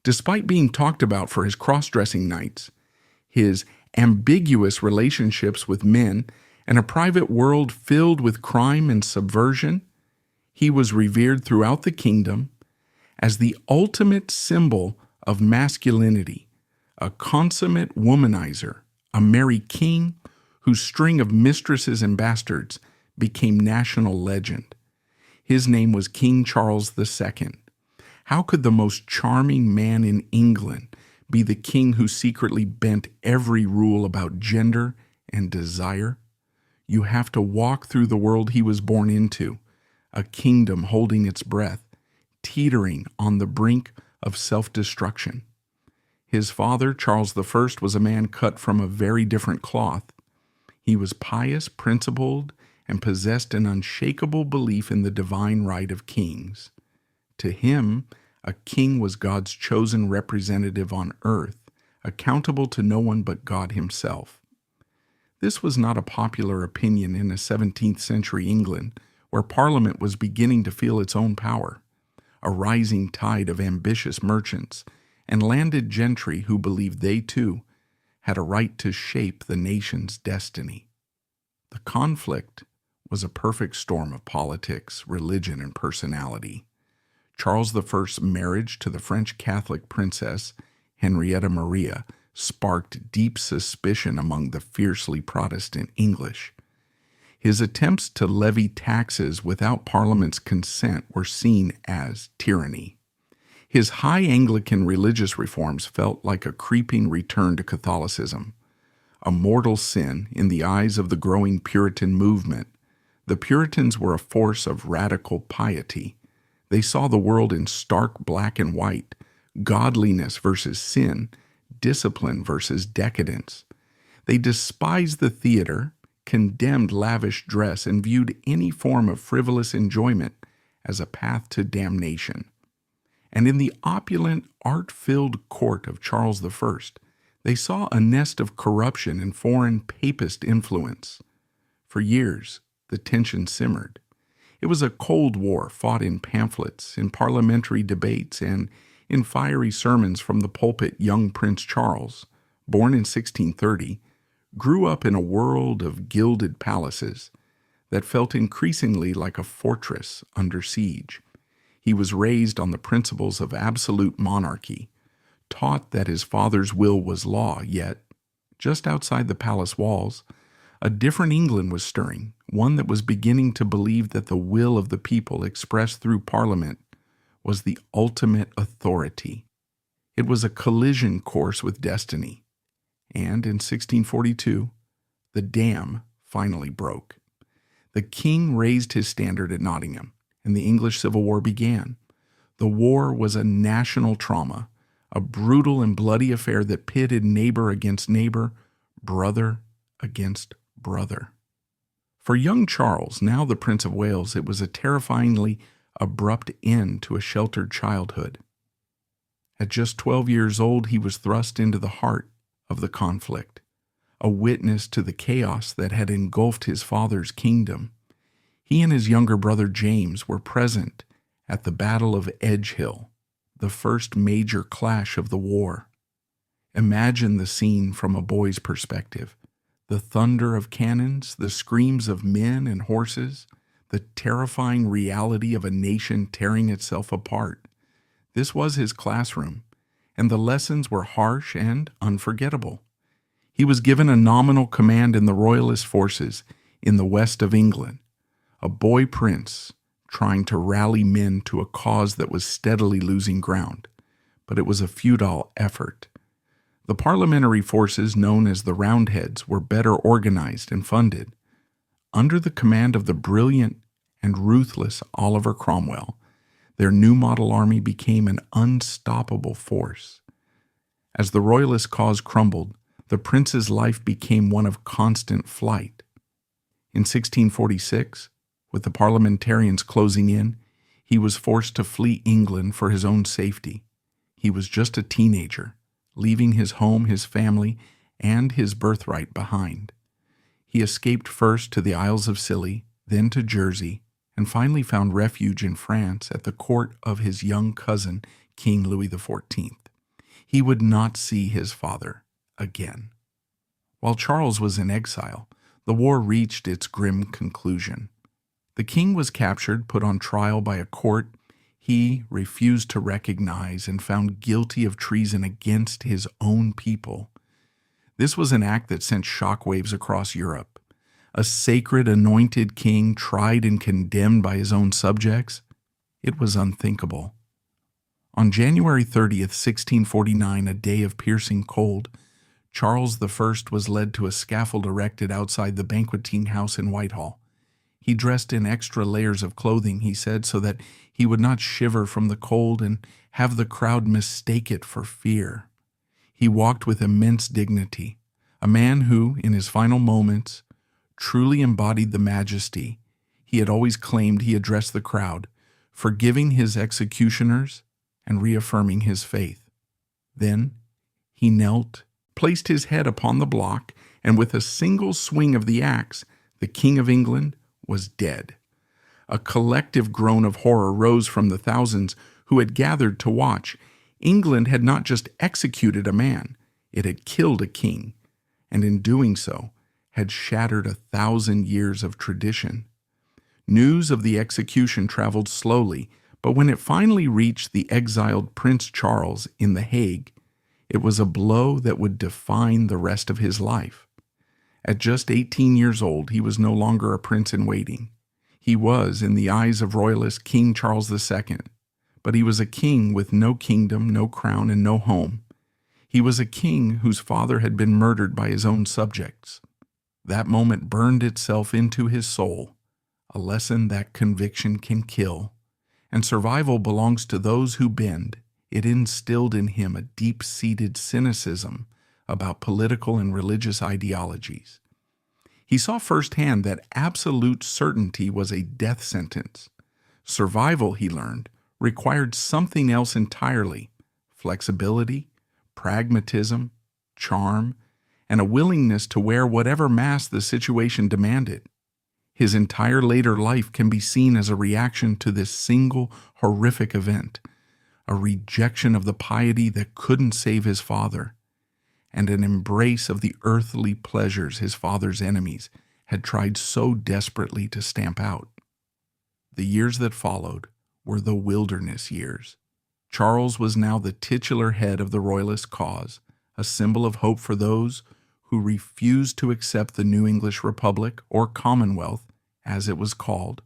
Despite being talked about for his cross-dressing nights, his ambiguous relationships with men, and a private world filled with crime and subversion, he was revered throughout the kingdom as the ultimate symbol of masculinity, a consummate womanizer, a merry king whose string of mistresses and bastards became national legend. His name was King Charles II. How could the most charming man in England be the king who secretly bent every rule about gender and desire? You have to walk through the world he was born into, a kingdom holding its breath, teetering on the brink of self-destruction. His father, Charles I, was a man cut from a very different cloth. He was pious, principled, and possessed an unshakable belief in the divine right of kings. To him, a king was God's chosen representative on earth, accountable to no one but God himself. This was not a popular opinion in a 17th century England, where Parliament was beginning to feel its own power, a rising tide of ambitious merchants and landed gentry who believed they, too, had a right to shape the nation's destiny. The conflict was a perfect storm of politics, religion, and personality. Charles I's marriage to the French Catholic princess Henrietta Maria sparked deep suspicion among the fiercely Protestant English. His attempts to levy taxes without Parliament's consent were seen as tyranny. His high Anglican religious reforms felt like a creeping return to Catholicism, a mortal sin in the eyes of the growing Puritan movement. The Puritans were a force of radical piety. They saw the world in stark black and white, godliness versus sin, discipline versus decadence. They despised the theater, condemned lavish dress, and viewed any form of frivolous enjoyment as a path to damnation. And in the opulent, art-filled court of Charles I, they saw a nest of corruption and foreign papist influence. For years, the tension simmered. It was a cold war fought in pamphlets, in parliamentary debates, and in fiery sermons from the pulpit. Young Prince Charles, born in 1630, grew up in a world of gilded palaces that felt increasingly like a fortress under siege. He was raised on the principles of absolute monarchy, taught that his father's will was law, yet, just outside the palace walls, a different England was stirring, one that was beginning to believe that the will of the people expressed through Parliament was the ultimate authority. It was a collision course with destiny, and in 1642, the dam finally broke. The king raised his standard at Nottingham, and the English Civil War began. The war was a national trauma, a brutal and bloody affair that pitted neighbor against neighbor, brother against brother. For young Charles, now the Prince of Wales, it was a terrifyingly abrupt end to a sheltered childhood. At just 12 years old, he was thrust into the heart of the conflict, a witness to the chaos that had engulfed his father's kingdom. He and his younger brother James were present at the Battle of Edgehill, the first major clash of the war. Imagine the scene from a boy's perspective. The thunder of cannons, the screams of men and horses, the terrifying reality of a nation tearing itself apart. This was his classroom, and the lessons were harsh and unforgettable. He was given a nominal command in the Royalist forces in the west of England, a boy prince trying to rally men to a cause that was steadily losing ground, but it was a futile effort. The parliamentary forces, known as the Roundheads, were better organized and funded. Under the command of the brilliant and ruthless Oliver Cromwell, their new model army became an unstoppable force. As the Royalist cause crumbled, the prince's life became one of constant flight. In 1646, with the parliamentarians closing in, he was forced to flee England for his own safety. He was just a teenager, leaving his home, his family, and his birthright behind. He escaped first to the Isles of Scilly, then to Jersey, and finally found refuge in France at the court of his young cousin, King Louis XIV. He would not see his father again. While Charles was in exile, the war reached its grim conclusion. The king was captured, put on trial by a court he refused to recognize, and found guilty of treason against his own people. This was an act that sent shockwaves across Europe. A sacred, anointed king tried and condemned by his own subjects? It was unthinkable. On January 30th, 1649, a day of piercing cold, Charles I was led to a scaffold erected outside the banqueting house in Whitehall. He dressed in extra layers of clothing, he said, so that he would not shiver from the cold and have the crowd mistake it for fear. He walked with immense dignity, a man who, in his final moments, truly embodied the majesty he had always claimed. He addressed the crowd, forgiving his executioners and reaffirming his faith. Then he knelt, placed his head upon the block, and with a single swing of the axe, the King of England was dead. A collective groan of horror rose from the thousands who had gathered to watch. England had not just executed a man, it had killed a king, and in doing so, had shattered 1,000 years of tradition. News of the execution traveled slowly, but when it finally reached the exiled Prince Charles in The Hague, it was a blow that would define the rest of his life. At just 18 years old, he was no longer a prince in waiting. He was, in the eyes of royalists, King Charles II, but he was a king with no kingdom, no crown, and no home. He was a king whose father had been murdered by his own subjects. That moment burned itself into his soul, a lesson that conviction can kill, and survival belongs to those who bend. It instilled in him a deep-seated cynicism about political and religious ideologies. He saw firsthand that absolute certainty was a death sentence. Survival, he learned, required something else entirely: flexibility, pragmatism, charm, and a willingness to wear whatever mask the situation demanded. His entire later life can be seen as a reaction to this single horrific event, a rejection of the piety that couldn't save his father, and an embrace of the earthly pleasures his father's enemies had tried so desperately to stamp out. The years that followed were the wilderness years. Charles was now the titular head of the royalist cause, a symbol of hope for those who refused to accept the New English Republic, or Commonwealth, as it was called.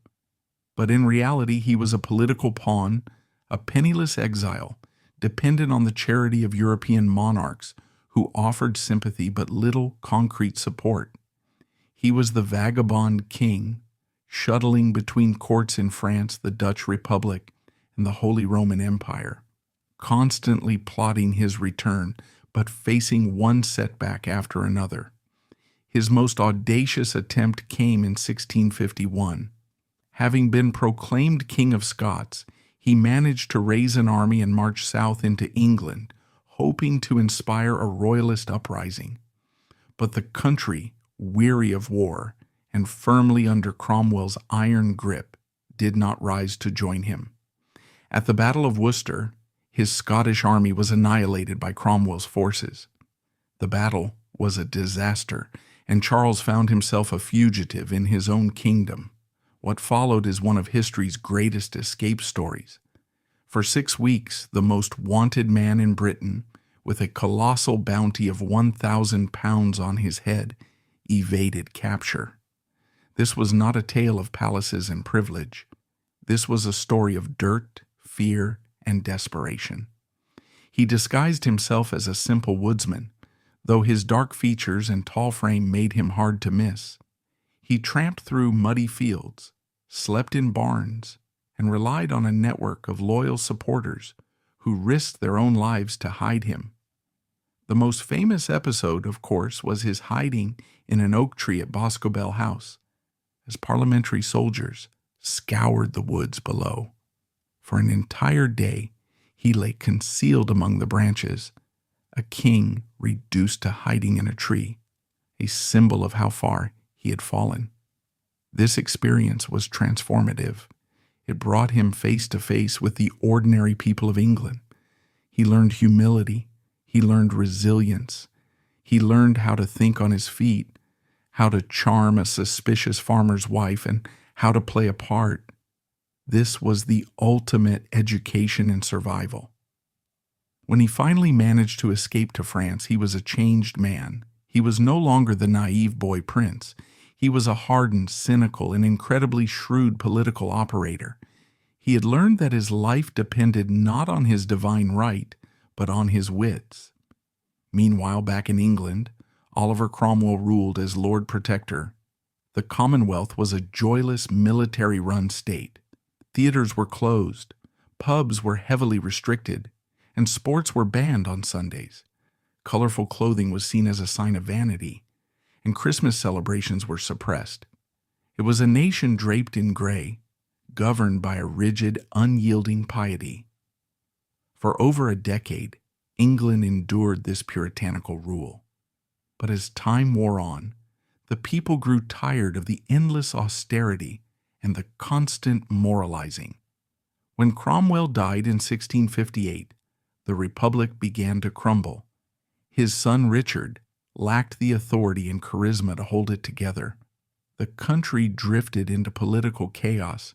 But in reality, he was a political pawn, a penniless exile, dependent on the charity of European monarchs who offered sympathy but little concrete support. He was the vagabond king, shuttling between courts in France, the Dutch Republic, and the Holy Roman Empire, constantly plotting his return, but facing one setback after another. His most audacious attempt came in 1651. Having been proclaimed King of Scots, he managed to raise an army and march south into England, hoping to inspire a royalist uprising. But the country, weary of war and firmly under Cromwell's iron grip, did not rise to join him. At the Battle of Worcester, his Scottish army was annihilated by Cromwell's forces. The battle was a disaster, and Charles found himself a fugitive in his own kingdom. What followed is one of history's greatest escape stories. For 6 weeks, the most wanted man in Britain, with a colossal bounty of £1,000 on his head, evaded capture. This was not a tale of palaces and privilege. This was a story of dirt, fear, and desperation. He disguised himself as a simple woodsman, though his dark features and tall frame made him hard to miss. He tramped through muddy fields, slept in barns, and relied on a network of loyal supporters who risked their own lives to hide him. The most famous episode, of course, was his hiding in an oak tree at Boscobel House, as parliamentary soldiers scoured the woods below. For an entire day, he lay concealed among the branches, a king reduced to hiding in a tree, a symbol of how far he had fallen. This experience was transformative. It brought him face to face with the ordinary people of England. He learned humility, He learned resilience. He learned how to think on his feet, how to charm a suspicious farmer's wife, and how to play a part. This was the ultimate education in survival. When he finally managed to escape to France, he was a changed man. He was no longer the naive boy prince. He was a hardened, cynical, and incredibly shrewd political operator. He had learned that his life depended not on his divine right, but on his wits. Meanwhile, back in England, Oliver Cromwell ruled as Lord Protector. The Commonwealth was a joyless, military-run state. Theaters were closed, pubs were heavily restricted, and sports were banned on Sundays. Colorful clothing was seen as a sign of vanity, and Christmas celebrations were suppressed. It was a nation draped in gray, governed by a rigid, unyielding piety. For over a decade, England endured this puritanical rule. But as time wore on, the people grew tired of the endless austerity and the constant moralizing. When Cromwell died in 1658, the Republic began to crumble. His son Richard lacked the authority and charisma to hold it together. The country drifted into political chaos,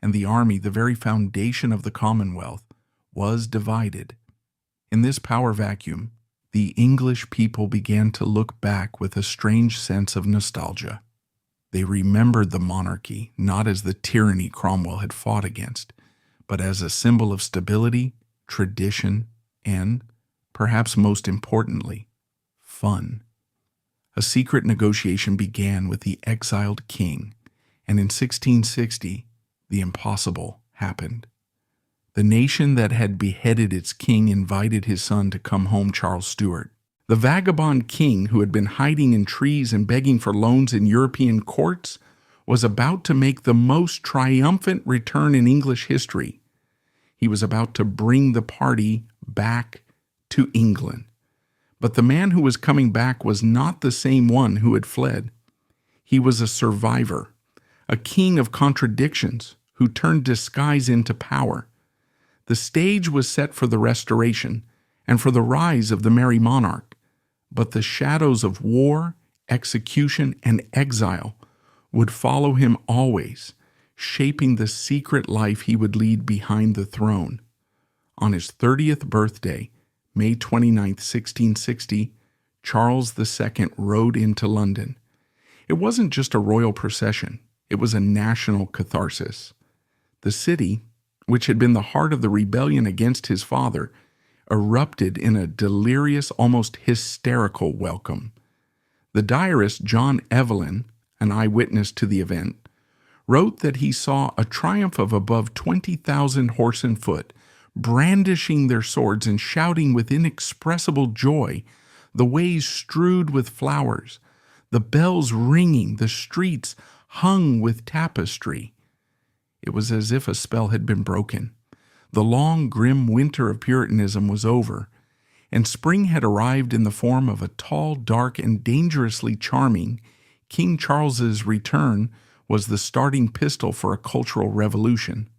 and the army, the very foundation of the Commonwealth, was divided. In this power vacuum, the English people began to look back with a strange sense of nostalgia. They remembered the monarchy not as the tyranny Cromwell had fought against, but as a symbol of stability, tradition, and, perhaps most importantly, fun. A secret negotiation began with the exiled king, and in 1660, the impossible happened. The nation that had beheaded its king invited his son to come home, Charles Stuart. The vagabond king, who had been hiding in trees and begging for loans in European courts, was about to make the most triumphant return in English history. He was about to bring the party back to England. But the man who was coming back was not the same one who had fled. He was a survivor, a king of contradictions who turned disguise into power. The stage was set for the Restoration and for the rise of the merry monarch, but the shadows of war, execution, and exile would follow him always, shaping the secret life he would lead behind the throne. On his 30th birthday, May 29, 1660, Charles II rode into London. It wasn't just a royal procession, it was a national catharsis. The city, which had been the heart of the rebellion against his father, erupted in a delirious, almost hysterical welcome. The diarist John Evelyn, an eyewitness to the event, wrote that he saw a triumph of above 20,000 horse and foot, brandishing their swords and shouting with inexpressible joy, the ways strewed with flowers, the bells ringing, the streets hung with tapestry. It was as if a spell had been broken. The long, grim winter of Puritanism was over, and spring had arrived in the form of a tall, dark, and dangerously charming. King Charles's return was the starting pistol for a cultural revolution.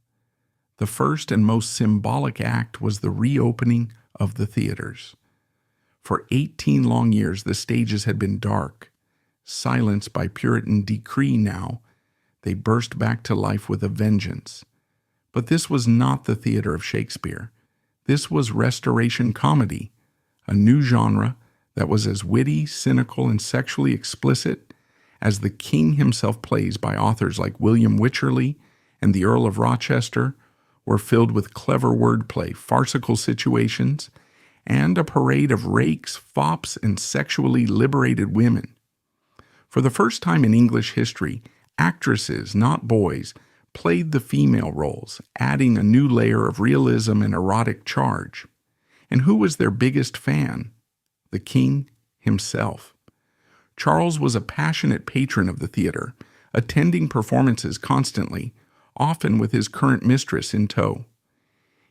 The first and most symbolic act was the reopening of the theaters. For 18 long years, the stages had been dark. Silenced by Puritan decree now, they burst back to life with a vengeance. But this was not the theater of Shakespeare. This was Restoration comedy, a new genre that was as witty, cynical, and sexually explicit as the king himself. Plays by authors like William Wycherley and the Earl of Rochester were filled with clever wordplay, farcical situations, and a parade of rakes, fops, and sexually liberated women. For the first time in English history, actresses, not boys, played the female roles, adding a new layer of realism and erotic charge. And who was their biggest fan? The king himself. Charles was a passionate patron of the theater, attending performances constantly, often with his current mistress in tow.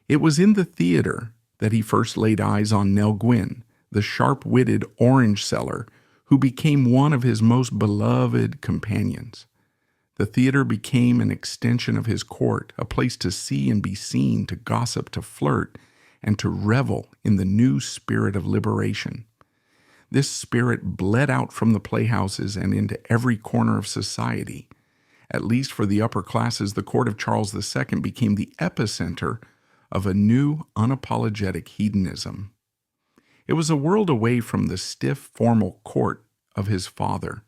It was in the theater that he first laid eyes on Nell Gwynn, the sharp-witted orange seller who became one of his most beloved companions. The theater became an extension of his court, a place to see and be seen, to gossip, to flirt, and to revel in the new spirit of liberation. This spirit bled out from the playhouses and into every corner of society. At least for the upper classes, the court of Charles II became the epicenter of a new, unapologetic hedonism. It was a world away from the stiff, formal court of his father.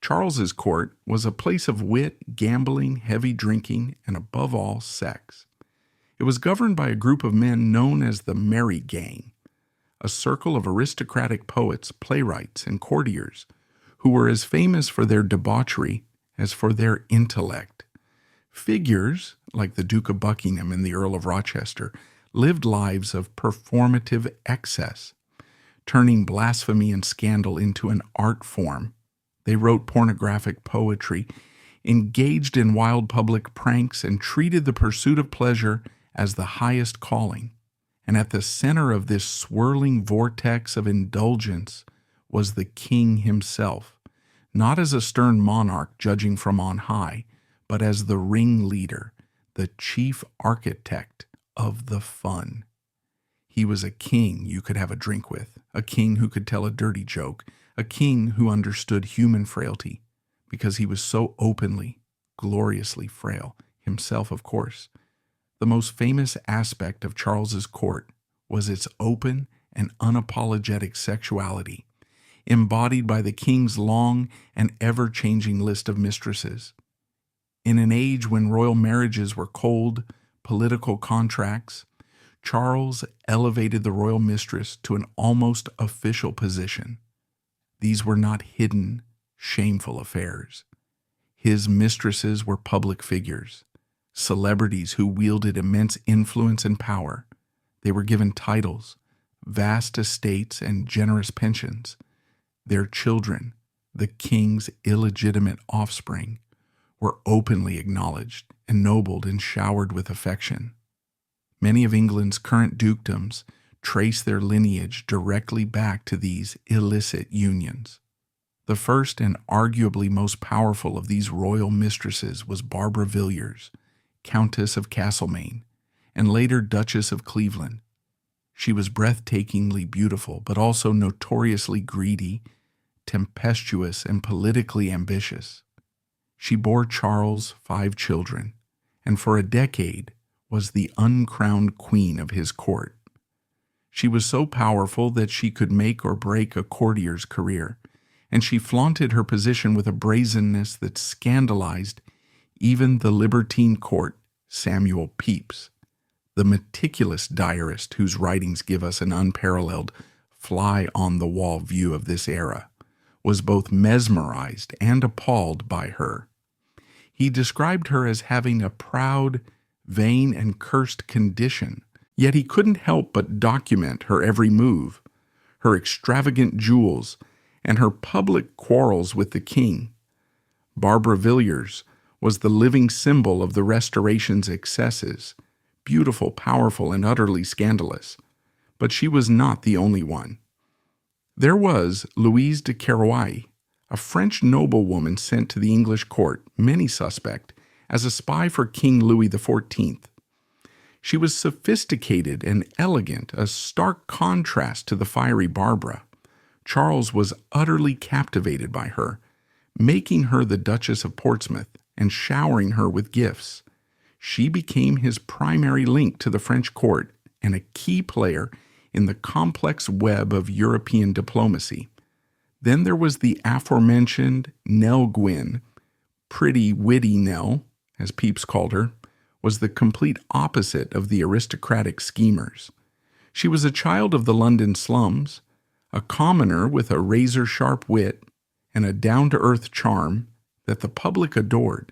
Charles's court was a place of wit, gambling, heavy drinking, and above all, sex. It was governed by a group of men known as the Merry Gang, a circle of aristocratic poets, playwrights, and courtiers who were as famous for their debauchery as for their intellect. Figures, like the Duke of Buckingham and the Earl of Rochester, lived lives of performative excess, turning blasphemy and scandal into an art form. They wrote pornographic poetry, engaged in wild public pranks, and treated the pursuit of pleasure as the highest calling. And at the center of this swirling vortex of indulgence was the king himself, not as a stern monarch judging from on high, but as the ringleader, the chief architect of the fun. He was a king you could have a drink with, a king who could tell a dirty joke, a king who understood human frailty, because he was so openly, gloriously frail, himself, of course. The most famous aspect of Charles's court was its open and unapologetic sexuality, embodied by the king's long and ever-changing list of mistresses. In an age when royal marriages were cold, political contracts, Charles elevated the royal mistress to an almost official position. These were not hidden, shameful affairs. His mistresses were public figures, celebrities who wielded immense influence and power. They were given titles, vast estates, and generous pensions. Their children, the king's illegitimate offspring, were openly acknowledged, ennobled, and showered with affection. Many of England's current dukedoms trace their lineage directly back to these illicit unions. The first and arguably most powerful of these royal mistresses was Barbara Villiers, Countess of Castlemaine, and later Duchess of Cleveland. She was breathtakingly beautiful, but also notoriously greedy, tempestuous, and politically ambitious. She bore Charles 5 children, and for a decade was the uncrowned queen of his court. She was so powerful that she could make or break a courtier's career, and she flaunted her position with a brazenness that scandalized even the libertine court Samuel Pepys, the meticulous diarist whose writings give us an unparalleled fly-on-the-wall view of this era, was both mesmerized and appalled by her. He described her as having a proud, vain, and cursed condition, yet he couldn't help but document her every move, her extravagant jewels, and her public quarrels with the king. Barbara Villiers was the living symbol of the Restoration's excesses, beautiful, powerful, and utterly scandalous. But she was not the only one. There was Louise de Querouaille, a French noblewoman sent to the English court, many suspect, as a spy for King Louis XIV. She was sophisticated and elegant, a stark contrast to the fiery Barbara. Charles was utterly captivated by her, making her the Duchess of Portsmouth and showering her with gifts. She became his primary link to the French court and a key player in the complex web of European diplomacy. Then there was the aforementioned Nell Gwynn. Pretty witty Nell, as Pepys called her, was the complete opposite of the aristocratic schemers. She was a child of the London slums, a commoner with a razor-sharp wit and a down-to-earth charm that the public adored.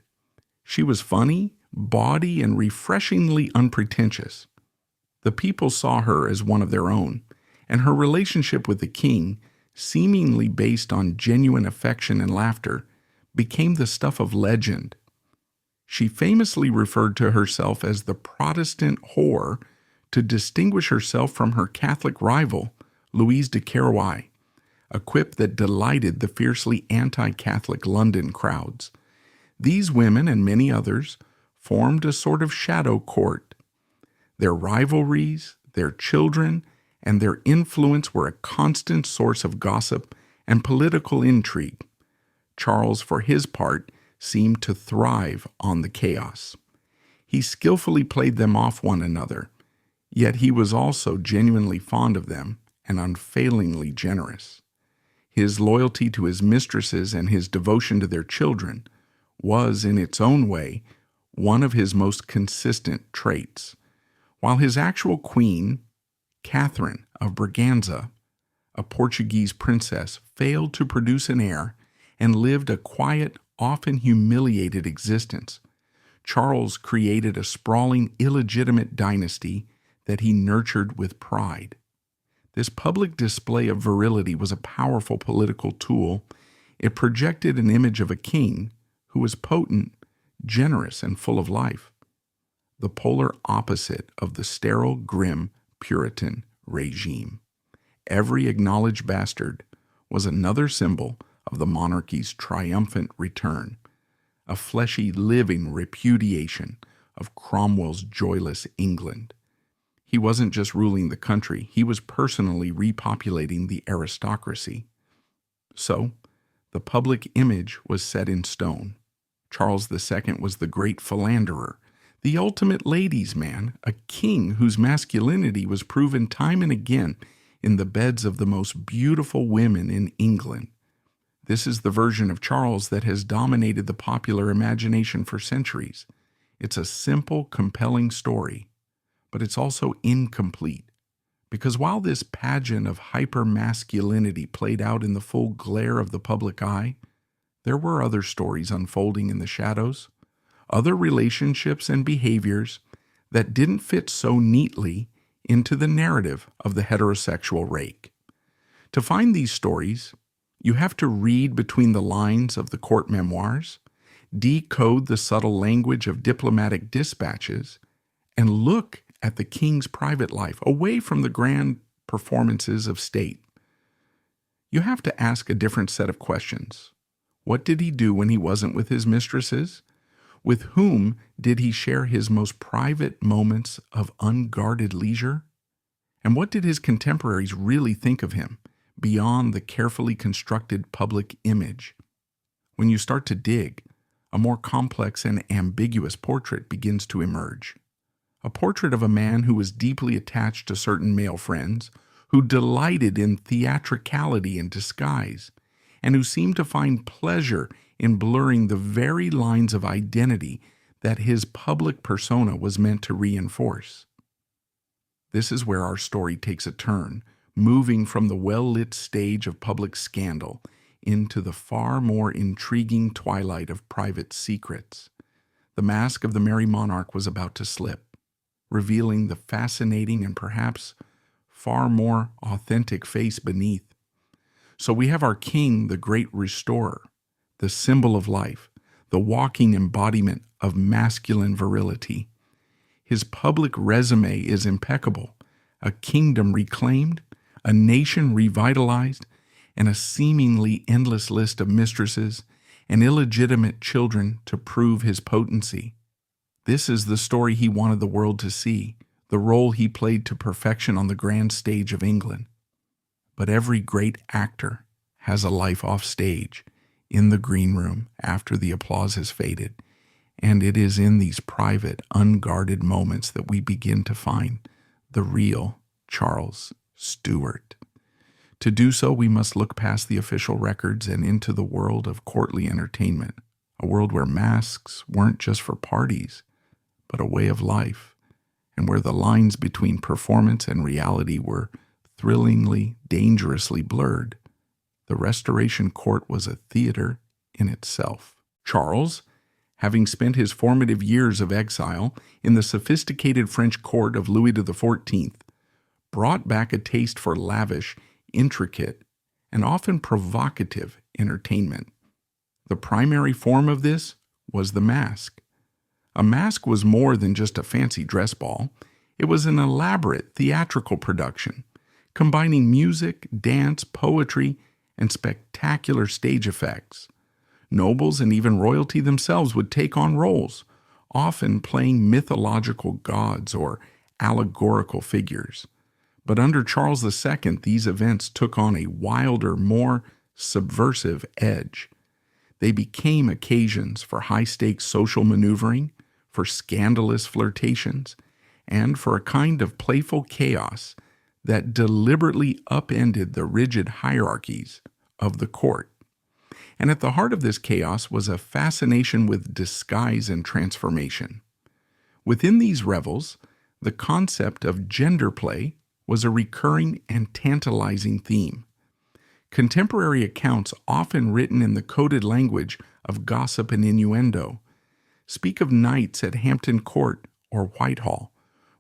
She was funny, bawdy, and refreshingly unpretentious. The people saw her as one of their own, and her relationship with the king, seemingly based on genuine affection and laughter, became the stuff of legend. She famously referred to herself as the Protestant whore to distinguish herself from her Catholic rival, Louise de Querouaille, a quip that delighted the fiercely anti-Catholic London crowds. These women and many others formed a sort of shadow court. Their rivalries, their children, and their influence were a constant source of gossip and political intrigue. Charles, for his part, seemed to thrive on the chaos. He skillfully played them off one another, yet he was also genuinely fond of them and unfailingly generous. His loyalty to his mistresses and his devotion to their children was, in its own way, one of his most consistent traits, while his actual queen, Catherine of Braganza, a Portuguese princess, failed to produce an heir and lived a quiet, often humiliated existence. Charles created a sprawling, illegitimate dynasty that he nurtured with pride. This public display of virility was a powerful political tool. It projected an image of a king who was potent, generous, and full of life, the polar opposite of the sterile, grim Puritan regime. Every acknowledged bastard was another symbol of the monarchy's triumphant return, a fleshy, living repudiation of Cromwell's joyless England. He wasn't just ruling the country, he was personally repopulating the aristocracy. So, the public image was set in stone. Charles II was the great philanderer, the ultimate ladies' man, a king whose masculinity was proven time and again in the beds of the most beautiful women in England. This is the version of Charles that has dominated the popular imagination for centuries. It's a simple, compelling story, but it's also incomplete, because while this pageant of hyper-masculinity played out in the full glare of the public eye, there were other stories unfolding in the shadows, other relationships and behaviors that didn't fit so neatly into the narrative of the heterosexual rake. To find these stories, you have to read between the lines of the court memoirs, decode the subtle language of diplomatic dispatches, and look at the king's private life away from the grand performances of state. You have to ask a different set of questions. What did he do when he wasn't with his mistresses? With whom did he share his most private moments of unguarded leisure? And what did his contemporaries really think of him, beyond the carefully constructed public image? When you start to dig, a more complex and ambiguous portrait begins to emerge. A portrait of a man who was deeply attached to certain male friends, who delighted in theatricality and disguise, and who seemed to find pleasure in blurring the very lines of identity that his public persona was meant to reinforce. This is where our story takes a turn, moving from the well-lit stage of public scandal into the far more intriguing twilight of private secrets. The mask of the merry monarch was about to slip, revealing the fascinating and perhaps far more authentic face beneath. So we have our king, the great restorer, the symbol of life, the walking embodiment of masculine virility. His public resume is impeccable, a kingdom reclaimed, a nation revitalized, and a seemingly endless list of mistresses and illegitimate children to prove his potency. This is the story he wanted the world to see, the role he played to perfection on the grand stage of England. But every great actor has a life off stage, in the green room after the applause has faded, and it is in these private, unguarded moments that we begin to find the real Charles Stuart. To do so, we must look past the official records and into the world of courtly entertainment, a world where masks weren't just for parties, but a way of life, and where the lines between performance and reality were thrillingly, dangerously blurred. The Restoration Court was a theater in itself. Charles, having spent his formative years of exile in the sophisticated French court of Louis XIV, brought back a taste for lavish, intricate, and often provocative entertainment. The primary form of this was the mask. A mask was more than just a fancy dress ball. It was an elaborate theatrical production, combining music, dance, poetry, and spectacular stage effects. Nobles and even royalty themselves would take on roles, often playing mythological gods or allegorical figures. But under Charles II, these events took on a wilder, more subversive edge. They became occasions for high-stakes social maneuvering, for scandalous flirtations, and for a kind of playful chaos that deliberately upended the rigid hierarchies of the court. And at the heart of this chaos was a fascination with disguise and transformation. Within these revels, the concept of gender play was a recurring and tantalizing theme. Contemporary accounts, often written in the coded language of gossip and innuendo, speak of nights at Hampton Court or Whitehall,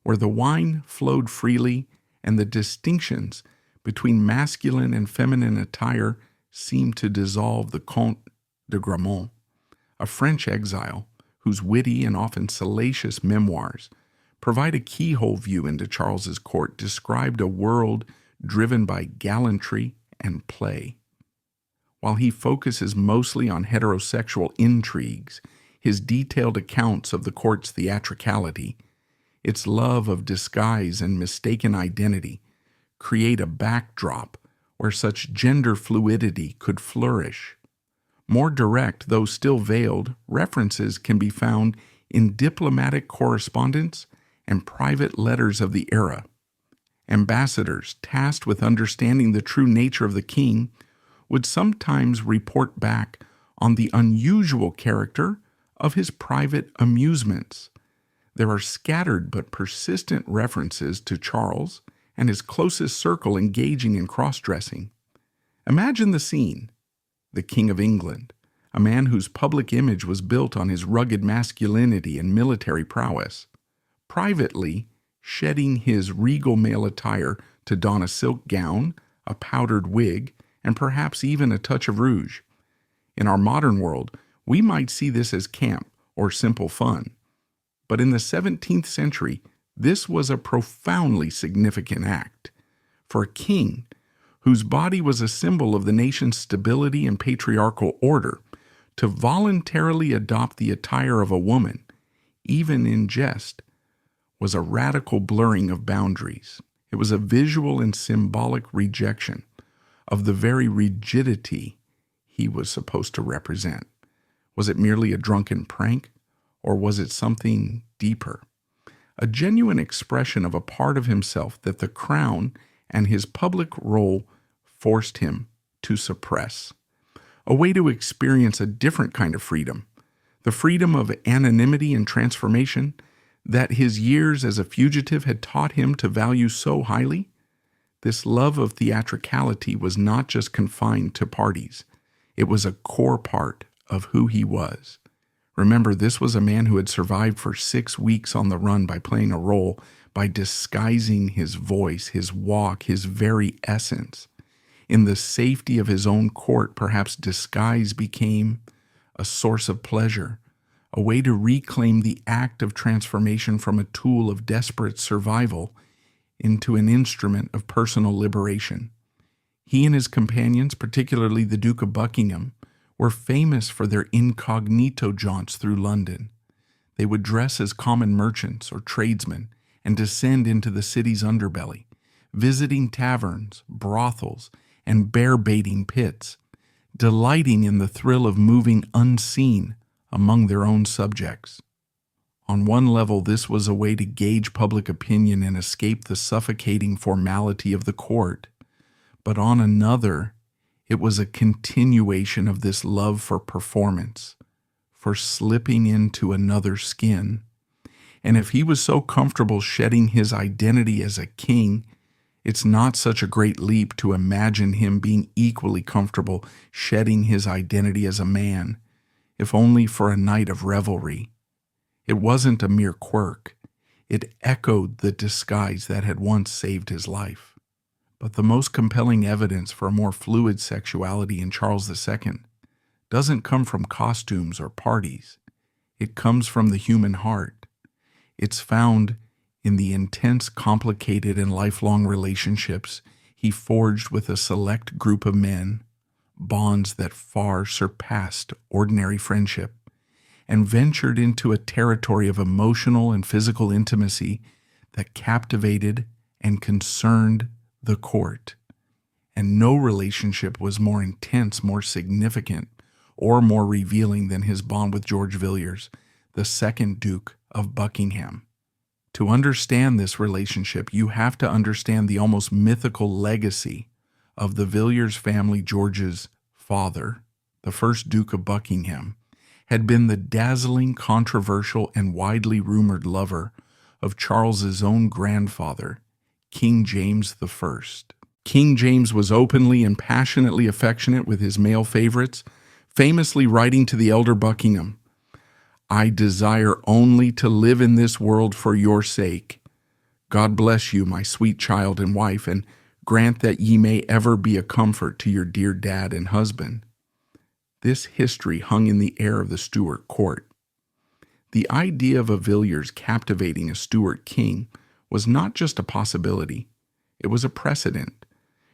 where the wine flowed freely and the distinctions between masculine and feminine attire seemed to dissolve. The Comte de Gramont, a French exile whose witty and often salacious memoirs provide a keyhole view into Charles's court, described a world driven by gallantry and play. While he focuses mostly on heterosexual intrigues, his detailed accounts of the court's theatricality, its love of disguise and mistaken identity, create a backdrop where such gender fluidity could flourish. More direct, though still veiled, references can be found in diplomatic correspondence and private letters of the era. Ambassadors tasked with understanding the true nature of the king would sometimes report back on the unusual character of his private amusements. There are scattered but persistent references to Charles and his closest circle engaging in cross-dressing. Imagine the scene. The King of England, a man whose public image was built on his rugged masculinity and military prowess, privately shedding his regal male attire to don a silk gown, a powdered wig, and perhaps even a touch of rouge. In our modern world, we might see this as camp or simple fun. But in the 17th century, this was a profoundly significant act. For a king, whose body was a symbol of the nation's stability and patriarchal order, to voluntarily adopt the attire of a woman, even in jest, was a radical blurring of boundaries. It was a visual and symbolic rejection of the very rigidity he was supposed to represent. Was it merely a drunken prank, or was it something deeper? A genuine expression of a part of himself that the crown and his public role forced him to suppress. A way to experience a different kind of freedom, the freedom of anonymity and transformation that his years as a fugitive had taught him to value so highly. This love of theatricality was not just confined to parties. It was a core part of who he was. Remember, this was a man who had survived for 6 weeks on the run by playing a role, by disguising his voice, his walk, his very essence. In the safety of his own court, perhaps disguise became a source of pleasure, a way to reclaim the act of transformation from a tool of desperate survival into an instrument of personal liberation. He and his companions, particularly the Duke of Buckingham, were famous for their incognito jaunts through London. They would dress as common merchants or tradesmen and descend into the city's underbelly, visiting taverns, brothels, and bear-baiting pits, delighting in the thrill of moving unseen among their own subjects. On one level, this was a way to gauge public opinion and escape the suffocating formality of the court. But on another, it was a continuation of this love for performance, for slipping into another's skin. And if he was so comfortable shedding his identity as a king, it's not such a great leap to imagine him being equally comfortable shedding his identity as a man, if only for a night of revelry. It wasn't a mere quirk. It echoed the disguise that had once saved his life. But the most compelling evidence for a more fluid sexuality in Charles II doesn't come from costumes or parties. It comes from the human heart. It's found in the intense, complicated, and lifelong relationships he forged with a select group of men, bonds that far surpassed ordinary friendship, and ventured into a territory of emotional and physical intimacy that captivated and concerned the court. And no relationship was more intense, more significant, or more revealing than his bond with George Villiers, the second Duke of Buckingham. To understand this relationship, you have to understand the almost mythical legacy of the Villiers family. George's father, the first Duke of Buckingham, had been the dazzling, controversial, and widely rumored lover of Charles's own grandfather, King James I. King James was openly and passionately affectionate with his male favorites, famously writing to the elder Buckingham, "I desire only to live in this world for your sake. God bless you, my sweet child and wife, and grant that ye may ever be a comfort to your dear dad and husband." This history hung in the air of the Stuart court. The idea of a Villiers captivating a Stuart king was not just a possibility, it was a precedent.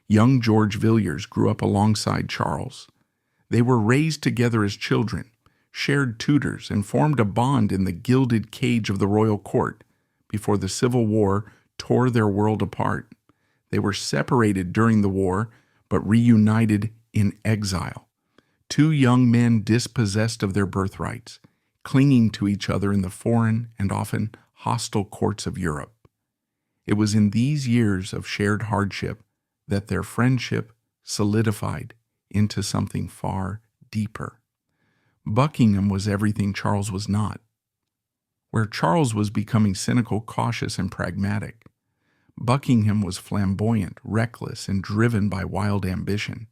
Young George Villiers grew up alongside Charles. They were raised together as children, shared tutors, and formed a bond in the gilded cage of the royal court before the Civil War tore their world apart. They were separated during the war, but reunited in exile. Two young men dispossessed of their birthrights, clinging to each other in the foreign and often hostile courts of Europe. It was in these years of shared hardship that their friendship solidified into something far deeper. Buckingham was everything Charles was not. Where Charles was becoming cynical, cautious, and pragmatic, Buckingham was flamboyant, reckless, and driven by wild ambition.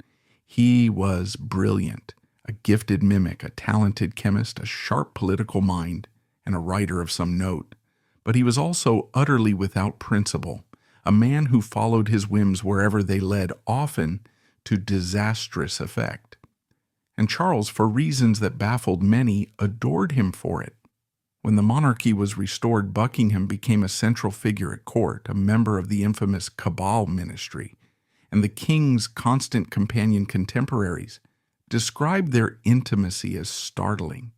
He was brilliant, a gifted mimic, a talented chemist, a sharp political mind, and a writer of some note. But he was also utterly without principle, a man who followed his whims wherever they led, often to disastrous effect. And Charles, for reasons that baffled many, adored him for it. When the monarchy was restored, Buckingham became a central figure at court, a member of the infamous Cabal ministry, and the king's constant companion contemporaries described their intimacy as startling.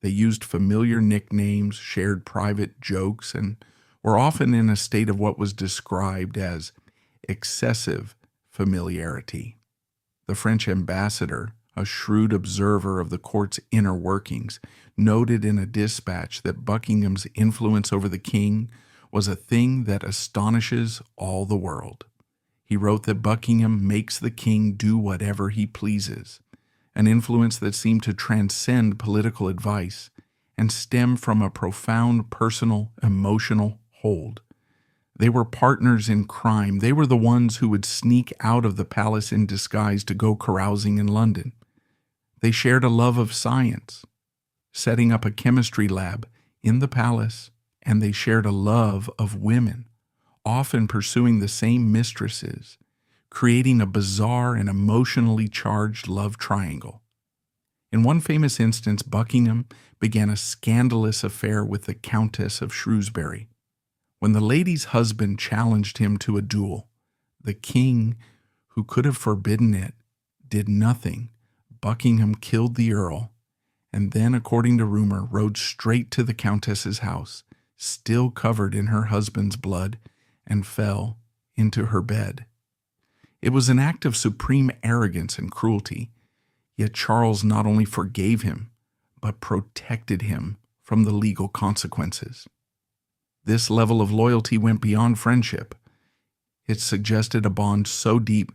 They used familiar nicknames, shared private jokes, and were often in a state of what was described as excessive familiarity. The French ambassador, a shrewd observer of the court's inner workings, noted in a dispatch that Buckingham's influence over the king was a thing that astonishes all the world. He wrote that Buckingham makes the king do whatever he pleases, an influence that seemed to transcend political advice and stem from a profound personal, emotional hold. They were partners in crime. They were the ones who would sneak out of the palace in disguise to go carousing in London. They shared a love of science, setting up a chemistry lab in the palace, and they shared a love of women, often pursuing the same mistresses, creating a bizarre and emotionally charged love triangle. In one famous instance, Buckingham began a scandalous affair with the Countess of Shrewsbury. When the lady's husband challenged him to a duel, the king, who could have forbidden it, did nothing. Buckingham killed the earl, and then, according to rumor, rode straight to the countess's house, still covered in her husband's blood, and fell into her bed. It was an act of supreme arrogance and cruelty, yet Charles not only forgave him, but protected him from the legal consequences. This level of loyalty went beyond friendship. It suggested a bond so deep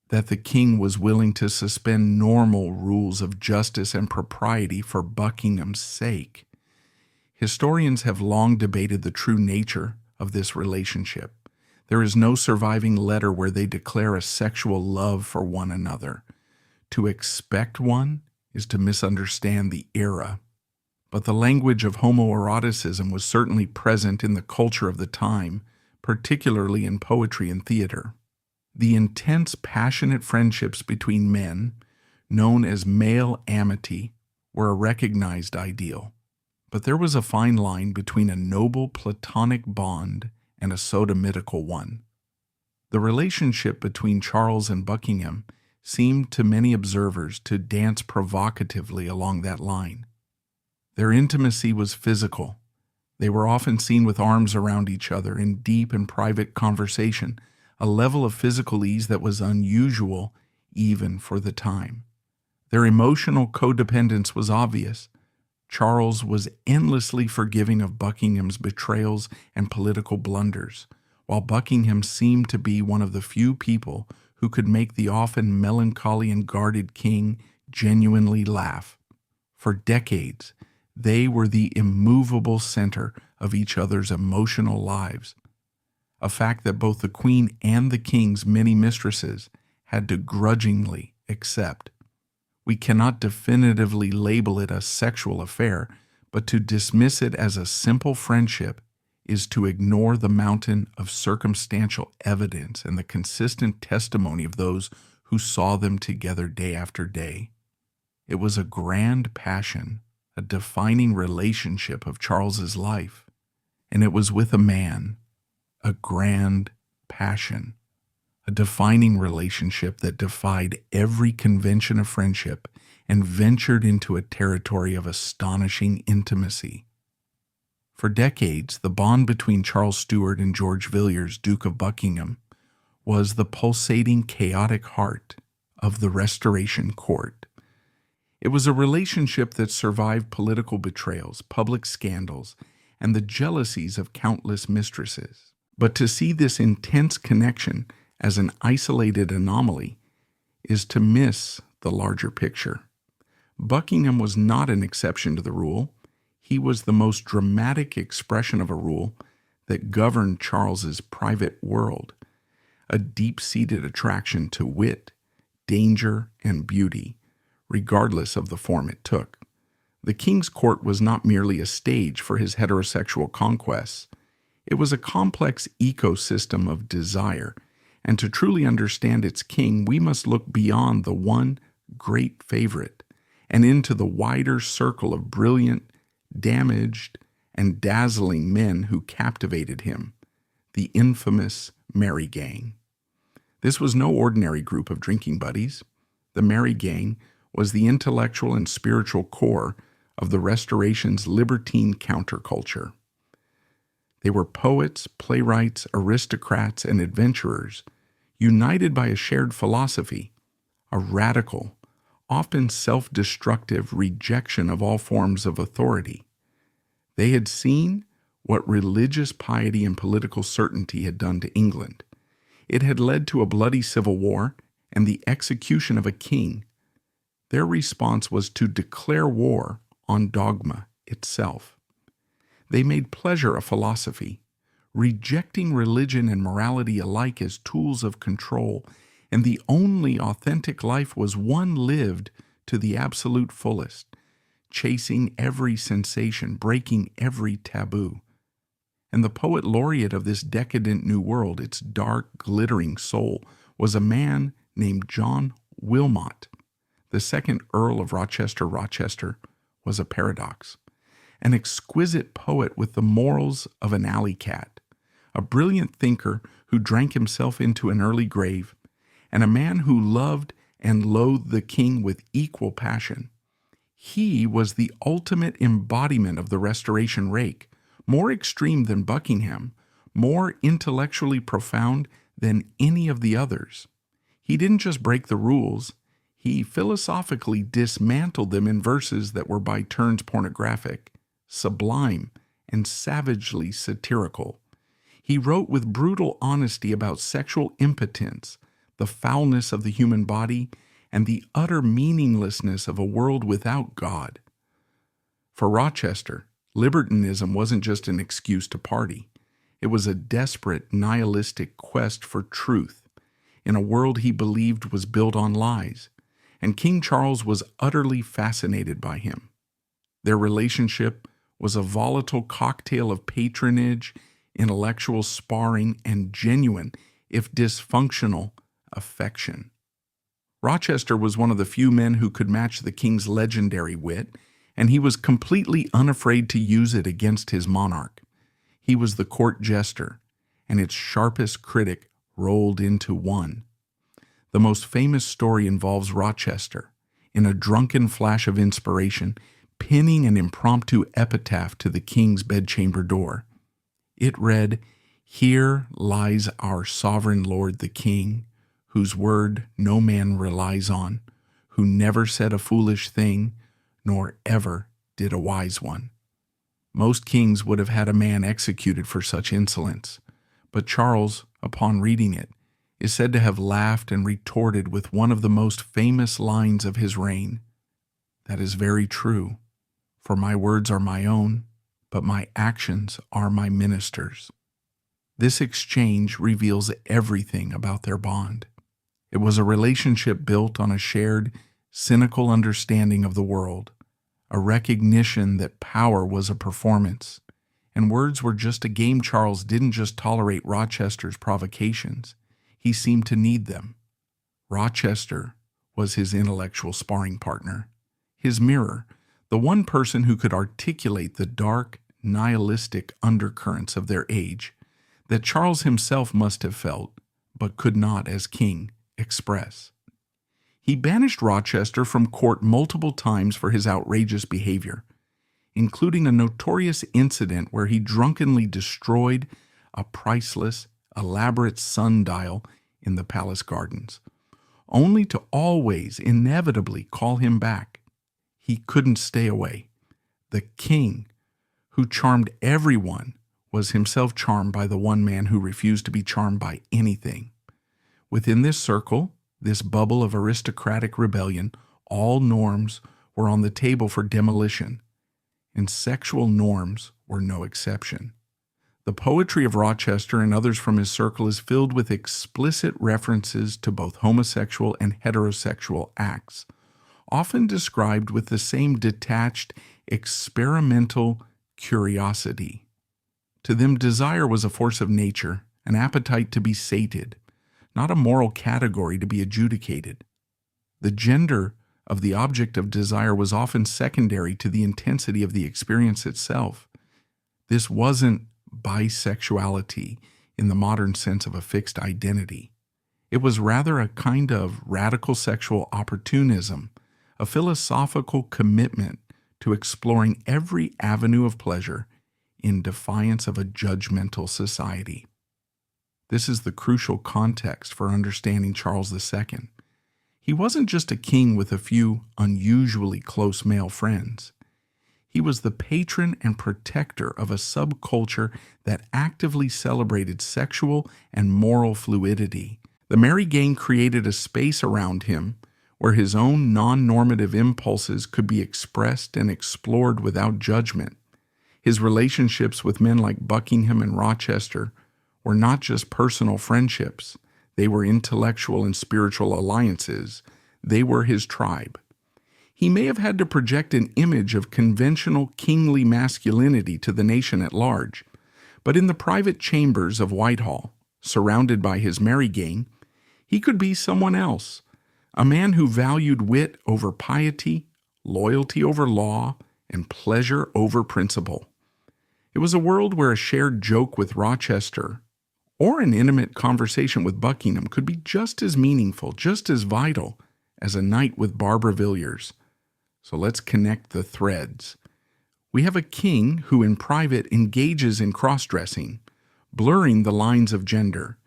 that the king was willing to suspend normal rules of justice and propriety for Buckingham's sake. Historians have long debated the true nature of this relationship. There is no surviving letter where they declare a sexual love for one another. To expect one is to misunderstand the era. But the language of homoeroticism was certainly present in the culture of the time, particularly in poetry and theater. The intense, passionate friendships between men, known as male amity, were a recognized ideal. But there was a fine line between a noble platonic bond and a sodomitical one. The relationship between Charles and Buckingham seemed to many observers to dance provocatively along that line. Their intimacy was physical, They were often seen with arms around each other in deep and private conversation, a level of physical ease that was unusual even for the time. Their emotional codependence was obvious. Charles was endlessly forgiving of Buckingham's betrayals and political blunders, while Buckingham seemed to be one of the few people who could make the often melancholy and guarded king genuinely laugh. For decades, they were the immovable center of each other's emotional lives, a fact that both the Queen and the King's many mistresses had to grudgingly accept. We cannot definitively label it a sexual affair, but to dismiss it as a simple friendship is to ignore the mountain of circumstantial evidence and the consistent testimony of those who saw them together day after day. It was a grand passion, a defining relationship of Charles's life, and it was with a man, a grand passion, a defining relationship that defied every convention of friendship and ventured into a territory of astonishing intimacy. For decades, the bond between Charles Stuart and George Villiers, Duke of Buckingham, was the pulsating, chaotic heart of the Restoration Court. It was a relationship that survived political betrayals, public scandals, and the jealousies of countless mistresses. But to see this intense connection as an isolated anomaly is to miss the larger picture. Buckingham was not an exception to the rule. He was the most dramatic expression of a rule that governed Charles's private world, a deep-seated attraction to wit, danger, and beauty, regardless of the form it took. The king's court was not merely a stage for his heterosexual conquests. It was a complex ecosystem of desire, and to truly understand its king, we must look beyond the one great favorite and into the wider circle of brilliant, damaged, and dazzling men who captivated him, the infamous Merry Gang. This was no ordinary group of drinking buddies. The Merry Gang was the intellectual and spiritual core of the Restoration's libertine counterculture. They were poets, playwrights, aristocrats, and adventurers, united by a shared philosophy, a radical, often self-destructive rejection of all forms of authority. They had seen what religious piety and political certainty had done to England. It had led to a bloody civil war and the execution of a king. Their response was to declare war on dogma itself. They made pleasure a philosophy, rejecting religion and morality alike as tools of control, and the only authentic life was one lived to the absolute fullest, chasing every sensation, breaking every taboo. And the poet laureate of this decadent new world, its dark, glittering soul, was a man named John Wilmot. The second Earl of Rochester was a paradox, an exquisite poet with the morals of an alley cat, a brilliant thinker who drank himself into an early grave, and a man who loved and loathed the king with equal passion. He was the ultimate embodiment of the Restoration rake, more extreme than Buckingham, more intellectually profound than any of the others. He didn't just break the rules, he philosophically dismantled them in verses that were by turns pornographic, sublime, and savagely satirical. He wrote with brutal honesty about sexual impotence, the foulness of the human body, and the utter meaninglessness of a world without God. For Rochester, libertinism wasn't just an excuse to party. It was a desperate, nihilistic quest for truth in a world he believed was built on lies, and King Charles was utterly fascinated by him. Their relationship was a volatile cocktail of patronage, intellectual sparring, and genuine, if dysfunctional, affection. Rochester was one of the few men who could match the king's legendary wit, and he was completely unafraid to use it against his monarch. He was the court jester, and its sharpest critic rolled into one. The most famous story involves Rochester, in a drunken flash of inspiration, pinning an impromptu epitaph to the king's bedchamber door. It read, "Here lies our sovereign lord the king, whose word no man relies on, who never said a foolish thing, nor ever did a wise one." Most kings would have had a man executed for such insolence, but Charles, upon reading it, is said to have laughed and retorted with one of the most famous lines of his reign. "That is very true, for my words are my own, but my actions are my ministers." This exchange reveals everything about their bond. It was a relationship built on a shared, cynical understanding of the world, a recognition that power was a performance, and words were just a game. Charles didn't just tolerate Rochester's provocations, he seemed to need them. Rochester was his intellectual sparring partner, his mirror, the one person who could articulate the dark, nihilistic undercurrents of their age that Charles himself must have felt, but could not, as king, express. He banished Rochester from court multiple times for his outrageous behavior, including a notorious incident where he drunkenly destroyed a priceless, elaborate sundial in the palace gardens, only to always inevitably call him back. He couldn't stay away. The king, who charmed everyone, was himself charmed by the one man who refused to be charmed by anything. Within this circle, this bubble of aristocratic rebellion, all norms were on the table for demolition, and sexual norms were no exception. The poetry of Rochester and others from his circle is filled with explicit references to both homosexual and heterosexual acts, often described with the same detached, experimental curiosity. To them, desire was a force of nature, an appetite to be sated, not a moral category to be adjudicated. The gender of the object of desire was often secondary to the intensity of the experience itself. This wasn't bisexuality in the modern sense of a fixed identity. It was rather a kind of radical sexual opportunism, a philosophical commitment to exploring every avenue of pleasure in defiance of a judgmental society. This is the crucial context for understanding Charles II. He wasn't just a king with a few unusually close male friends. He was the patron and protector of a subculture that actively celebrated sexual and moral fluidity. The merry gang created a space around him where his own non-normative impulses could be expressed and explored without judgment. His relationships with men like Buckingham and Rochester were not just personal friendships. They were intellectual and spiritual alliances. They were his tribe. He may have had to project an image of conventional kingly masculinity to the nation at large, but in the private chambers of Whitehall, surrounded by his merry gang, he could be someone else, a man who valued wit over piety, loyalty over law, and pleasure over principle. It was a world where a shared joke with Rochester or an intimate conversation with Buckingham could be just as meaningful, just as vital as a night with Barbara Villiers. So let's connect the threads. We have a king who in private engages in cross-dressing, blurring the lines of gender.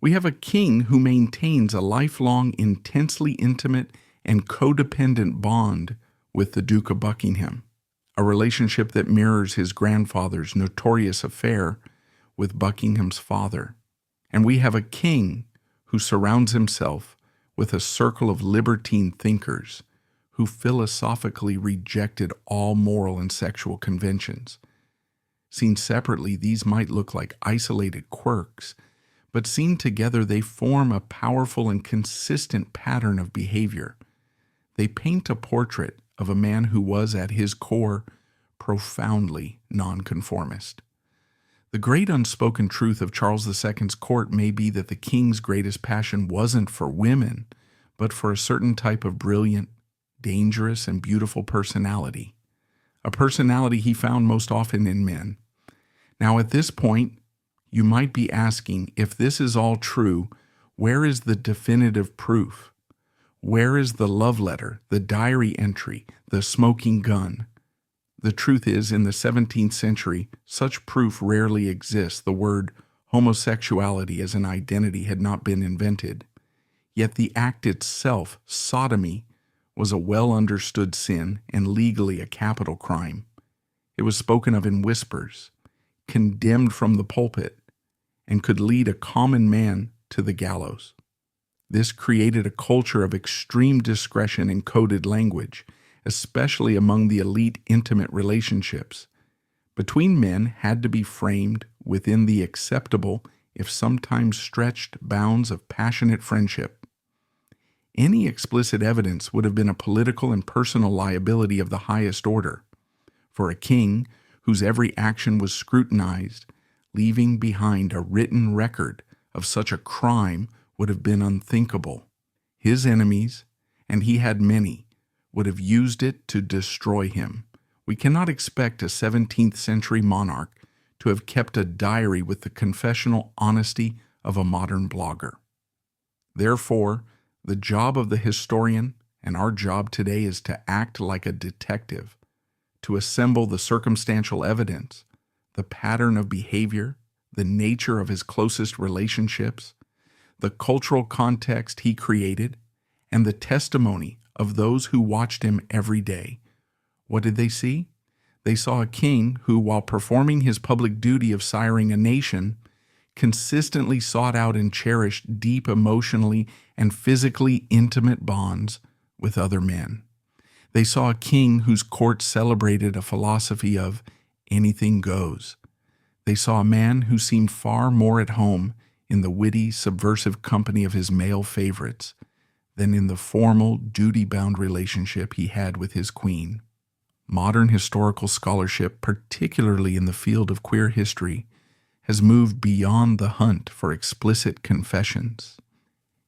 We have a king who maintains a lifelong, intensely intimate and codependent bond with the Duke of Buckingham, a relationship that mirrors his grandfather's notorious affair with Buckingham's father. And we have a king who surrounds himself with a circle of libertine thinkers who philosophically rejected all moral and sexual conventions. Seen separately, these might look like isolated quirks, but seen together they form a powerful and consistent pattern of behavior. They paint a portrait of a man who was at his core profoundly nonconformist. The great unspoken truth of Charles II's court may be that the king's greatest passion wasn't for women, but for a certain type of brilliant, dangerous, and beautiful personality, a personality he found most often in men. Now, at this point, you might be asking, if this is all true, where is the definitive proof? Where is the love letter, the diary entry, the smoking gun? The truth is, in the 17th century, such proof rarely exists. The word homosexuality as an identity had not been invented. Yet the act itself, sodomy, was a well-understood sin and legally a capital crime. It was spoken of in whispers, condemned from the pulpit, and could lead a common man to the gallows. This created a culture of extreme discretion in coded language, especially among the elite intimate relationships. Between men had to be framed within the acceptable, if sometimes stretched, bounds of passionate friendship. Any explicit evidence would have been a political and personal liability of the highest order. For a king, whose every action was scrutinized, leaving behind a written record of such a crime would have been unthinkable. His enemies, and he had many, would have used it to destroy him. We cannot expect a 17th century monarch to have kept a diary with the confessional honesty of a modern blogger. Therefore, the job of the historian and our job today is to act like a detective, to assemble the circumstantial evidence, the pattern of behavior, the nature of his closest relationships, the cultural context he created, and the testimony of those who watched him every day. What did they see? They saw a king who, while performing his public duty of siring a nation, consistently sought out and cherished deep emotionally and physically intimate bonds with other men. They saw a king whose court celebrated a philosophy of anything goes. They saw a man who seemed far more at home in the witty, subversive company of his male favorites than in the formal, duty-bound relationship he had with his queen. Modern historical scholarship, particularly in the field of queer history, has moved beyond the hunt for explicit confessions.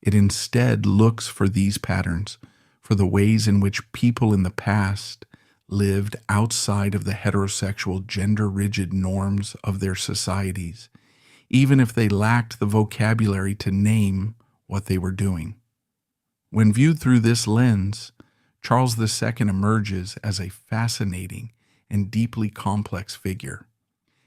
It instead looks for these patterns, for the ways in which people in the past lived outside of the heterosexual, gender-rigid norms of their societies, even if they lacked the vocabulary to name what they were doing. When viewed through this lens, Charles II emerges as a fascinating and deeply complex figure.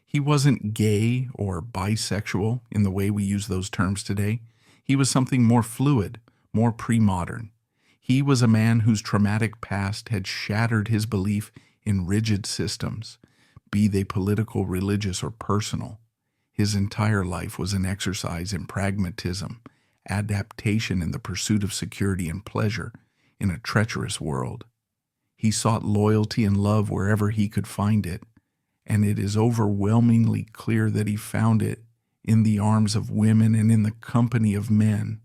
He wasn't gay or bisexual in the way we use those terms today. He was something more fluid, more pre-modern. He was a man whose traumatic past had shattered his belief in rigid systems, be they political, religious, or personal. His entire life was an exercise in pragmatism, adaptation in the pursuit of security and pleasure in a treacherous world. He sought loyalty and love wherever he could find it, and it is overwhelmingly clear that he found it in the arms of women and in the company of men.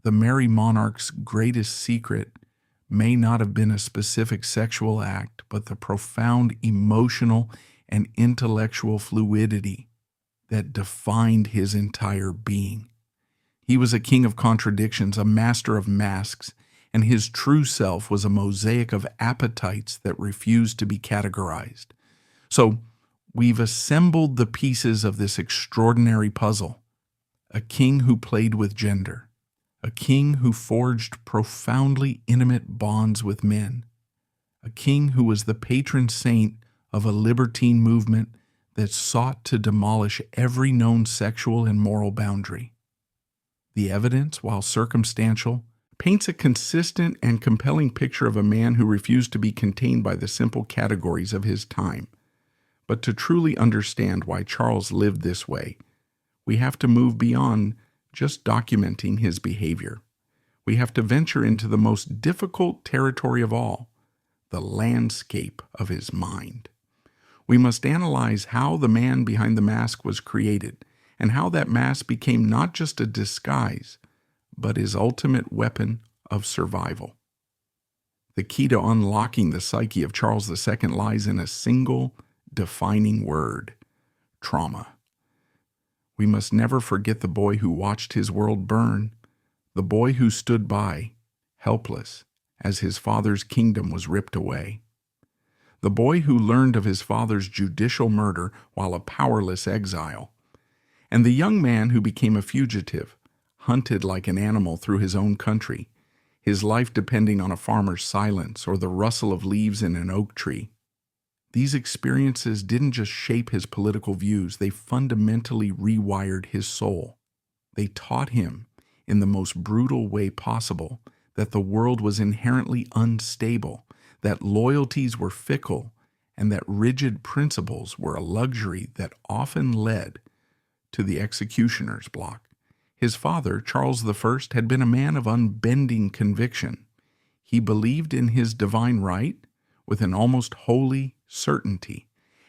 The merry monarch's greatest secret may not have been a specific sexual act, but the profound emotional and intellectual fluidity that defined his entire being. He was a king of contradictions, a master of masks, and his true self was a mosaic of appetites that refused to be categorized. So, we've assembled the pieces of this extraordinary puzzle. A king who played with gender. A king who forged profoundly intimate bonds with men. A king who was the patron saint of a libertine movement that sought to demolish every known sexual and moral boundary. The evidence, while circumstantial, paints a consistent and compelling picture of a man who refused to be contained by the simple categories of his time. But to truly understand why Charles lived this way, we have to move beyond just documenting his behavior. We have to venture into the most difficult territory of all, the landscape of his mind. We must analyze how the man behind the mask was created, and how that mask became not just a disguise, but his ultimate weapon of survival. The key to unlocking the psyche of Charles II lies in a single defining word: trauma. We must never forget the boy who watched his world burn, the boy who stood by, helpless, as his father's kingdom was ripped away. The boy who learned of his father's judicial murder while a powerless exile. And the young man who became a fugitive, hunted like an animal through his own country, his life depending on a farmer's silence or the rustle of leaves in an oak tree. These experiences didn't just shape his political views, they fundamentally rewired his soul. They taught him, in the most brutal way possible, that the world was inherently unstable, that loyalties were fickle, and that rigid principles were a luxury that often led to the executioner's block. His father, Charles I, had been a man of unbending conviction. He believed in his divine right with an almost holy certainty,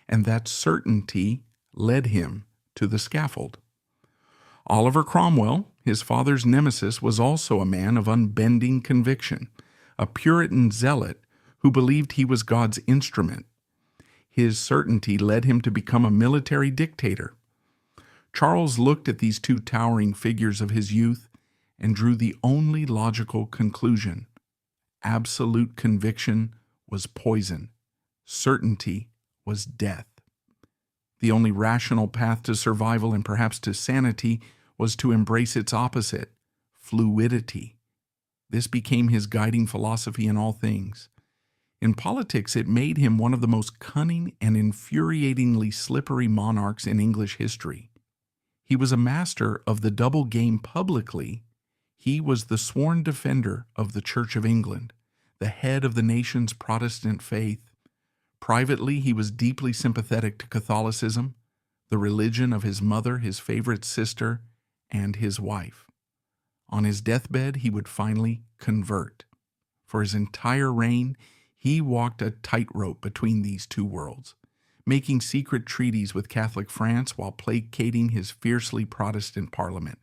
and that certainty led him to the scaffold. Oliver Cromwell, his father's nemesis, was also a man of unbending conviction, a Puritan zealot who believed he was God's instrument. His certainty led him to become a military dictator. Charles looked at these two towering figures of his youth and drew the only logical conclusion. Absolute conviction was poison. Certainty was death. The only rational path to survival and perhaps to sanity was to embrace its opposite, fluidity. This became his guiding philosophy in all things. In politics, it made him one of the most cunning and infuriatingly slippery monarchs in English history. He was a master of the double game publicly. He was the sworn defender of the Church of England, the head of the nation's Protestant faith. Privately, he was deeply sympathetic to Catholicism, the religion of his mother, his favorite sister, and his wife. On his deathbed, he would finally convert. For his entire reign, he walked a tightrope between these two worlds, making secret treaties with Catholic France while placating his fiercely Protestant parliament.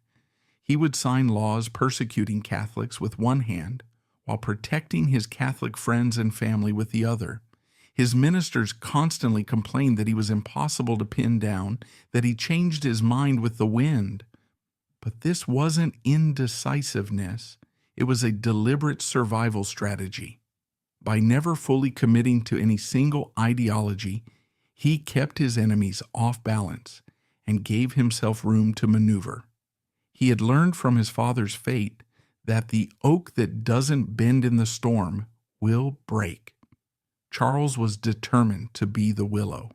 He would sign laws persecuting Catholics with one hand while protecting his Catholic friends and family with the other. His ministers constantly complained that he was impossible to pin down, that he changed his mind with the wind. But this wasn't indecisiveness. It was a deliberate survival strategy. By never fully committing to any single ideology, he kept his enemies off balance and gave himself room to maneuver. He had learned from his father's fate that the oak that doesn't bend in the storm will break. Charles was determined to be the willow.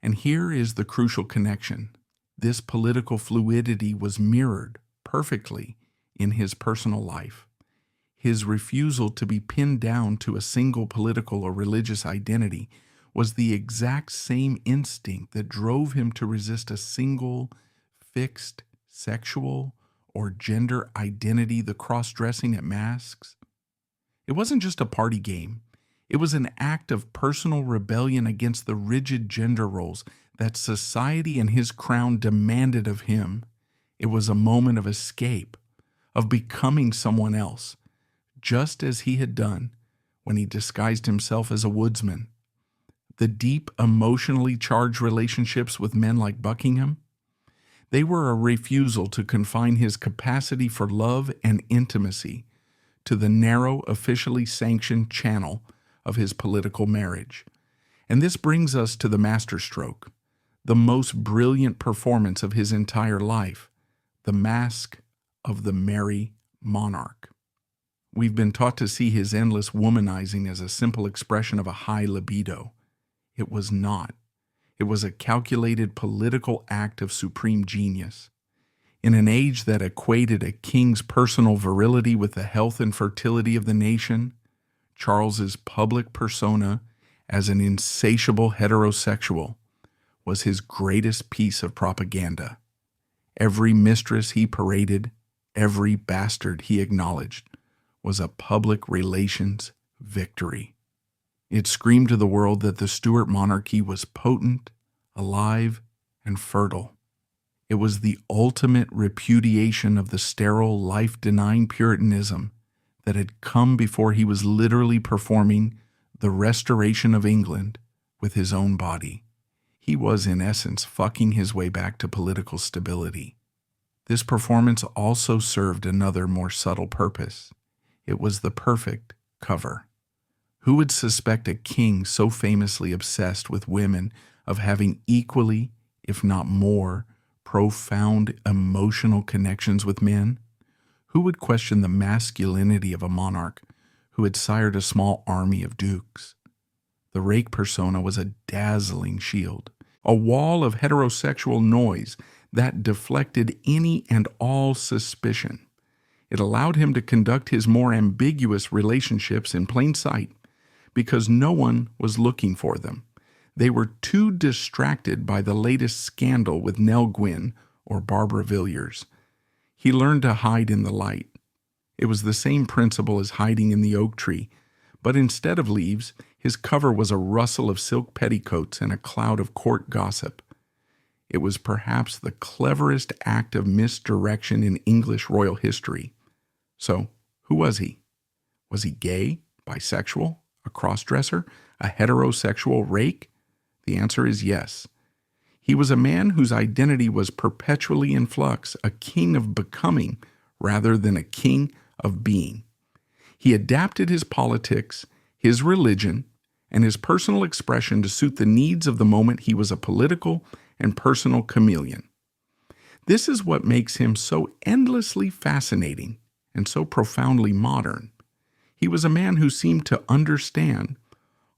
And here is the crucial connection. This political fluidity was mirrored perfectly in his personal life. His refusal to be pinned down to a single political or religious identity was the exact same instinct that drove him to resist a single fixed sexual or gender identity, the cross-dressing at masks. It wasn't just a party game. It was an act of personal rebellion against the rigid gender roles that society and his crown demanded of him. It was a moment of escape, of becoming someone else, just as he had done when he disguised himself as a woodsman. The deep, emotionally charged relationships with men like Buckingham, they were a refusal to confine his capacity for love and intimacy to the narrow, officially sanctioned channel of his political marriage. And this brings us to the masterstroke, the most brilliant performance of his entire life, the mask of the merry monarch. We've been taught to see his endless womanizing as a simple expression of a high libido. It was not. It was a calculated political act of supreme genius. In an age that equated a king's personal virility with the health and fertility of the nation, Charles's public persona as an insatiable heterosexual was his greatest piece of propaganda. Every mistress he paraded, every bastard he acknowledged, was a public relations victory. It screamed to the world that the Stuart monarchy was potent, alive, and fertile. It was the ultimate repudiation of the sterile, life-denying Puritanism that had come before he was literally performing the restoration of England with his own body. He was, in essence, fucking his way back to political stability. This performance also served another, more subtle purpose. It was the perfect cover. Who would suspect a king so famously obsessed with women of having equally, if not more, profound emotional connections with men? Who would question the masculinity of a monarch who had sired a small army of dukes? The rake persona was a dazzling shield, a wall of heterosexual noise that deflected any and all suspicion. It allowed him to conduct his more ambiguous relationships in plain sight because no one was looking for them. They were too distracted by the latest scandal with Nell Gwynn or Barbara Villiers. He learned to hide in the light. It was the same principle as hiding in the oak tree, but instead of leaves, his cover was a rustle of silk petticoats and a cloud of court gossip. It was perhaps the cleverest act of misdirection in English royal history. So, who was he? Was he gay, bisexual, a cross-dresser, a heterosexual rake? The answer is yes. He was a man whose identity was perpetually in flux, a king of becoming rather than a king of being. He adapted his politics, his religion, and his personal expression to suit the needs of the moment. He was a political and personal chameleon. This is what makes him so endlessly fascinating and so profoundly modern. He was a man who seemed to understand,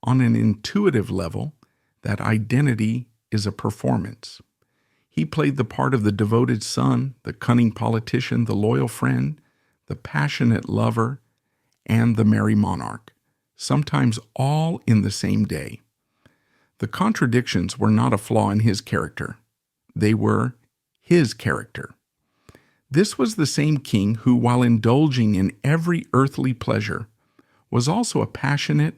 on an intuitive level, that identity is a performance. He played the part of the devoted son, the cunning politician, the loyal friend, the passionate lover, and the merry monarch, sometimes all in the same day. The contradictions were not a flaw in his character. They were his character. This was the same king who, while indulging in every earthly pleasure, was also a passionate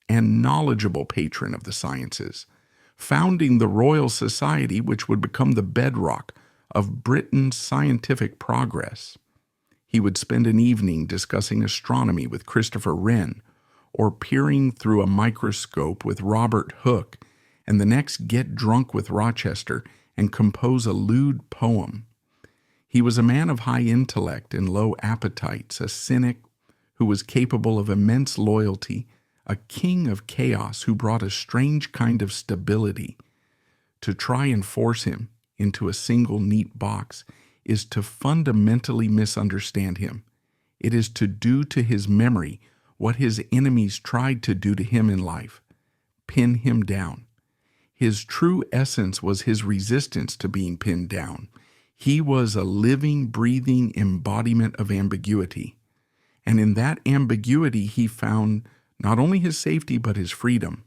and knowledgeable patron of the sciences, founding the Royal Society which would become the bedrock of Britain's scientific progress. He would spend an evening discussing astronomy with Christopher Wren, or peering through a microscope with Robert Hooke, and the next get drunk with Rochester and compose a lewd poem. He was a man of high intellect and low appetites, a cynic who was capable of immense loyalty, a king of chaos who brought a strange kind of stability. To try and force him into a single neat box is to fundamentally misunderstand him. It is to do to his memory what his enemies tried to do to him in life: pin him down. His true essence was his resistance to being pinned down. He was a living, breathing embodiment of ambiguity. And in that ambiguity he found not only his safety but his freedom.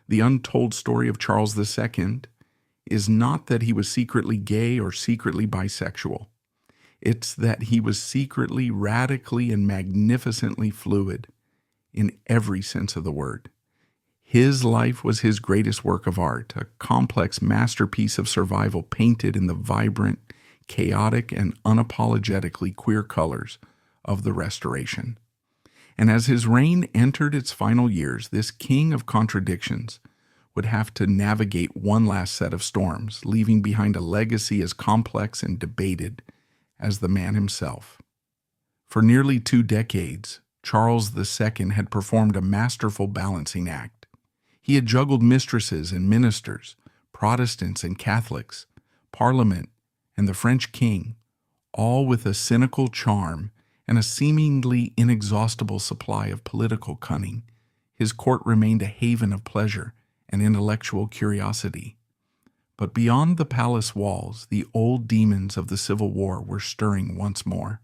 The untold story of Charles II is not that he was secretly gay or secretly bisexual. It's that he was secretly, radically, and magnificently fluid in every sense of the word. His life was his greatest work of art, a complex masterpiece of survival painted in the vibrant, chaotic, and unapologetically queer colors of the Restoration. And as his reign entered its final years, this king of contradictions would have to navigate one last set of storms, leaving behind a legacy as complex and debated as the man himself. For nearly 2 decades, Charles II had performed a masterful balancing act. He had juggled mistresses and ministers, Protestants and Catholics, Parliament and the French king, all with a cynical charm and a seemingly inexhaustible supply of political cunning. His court remained a haven of pleasure and intellectual curiosity. But beyond the palace walls, the old demons of the Civil War were stirring once more.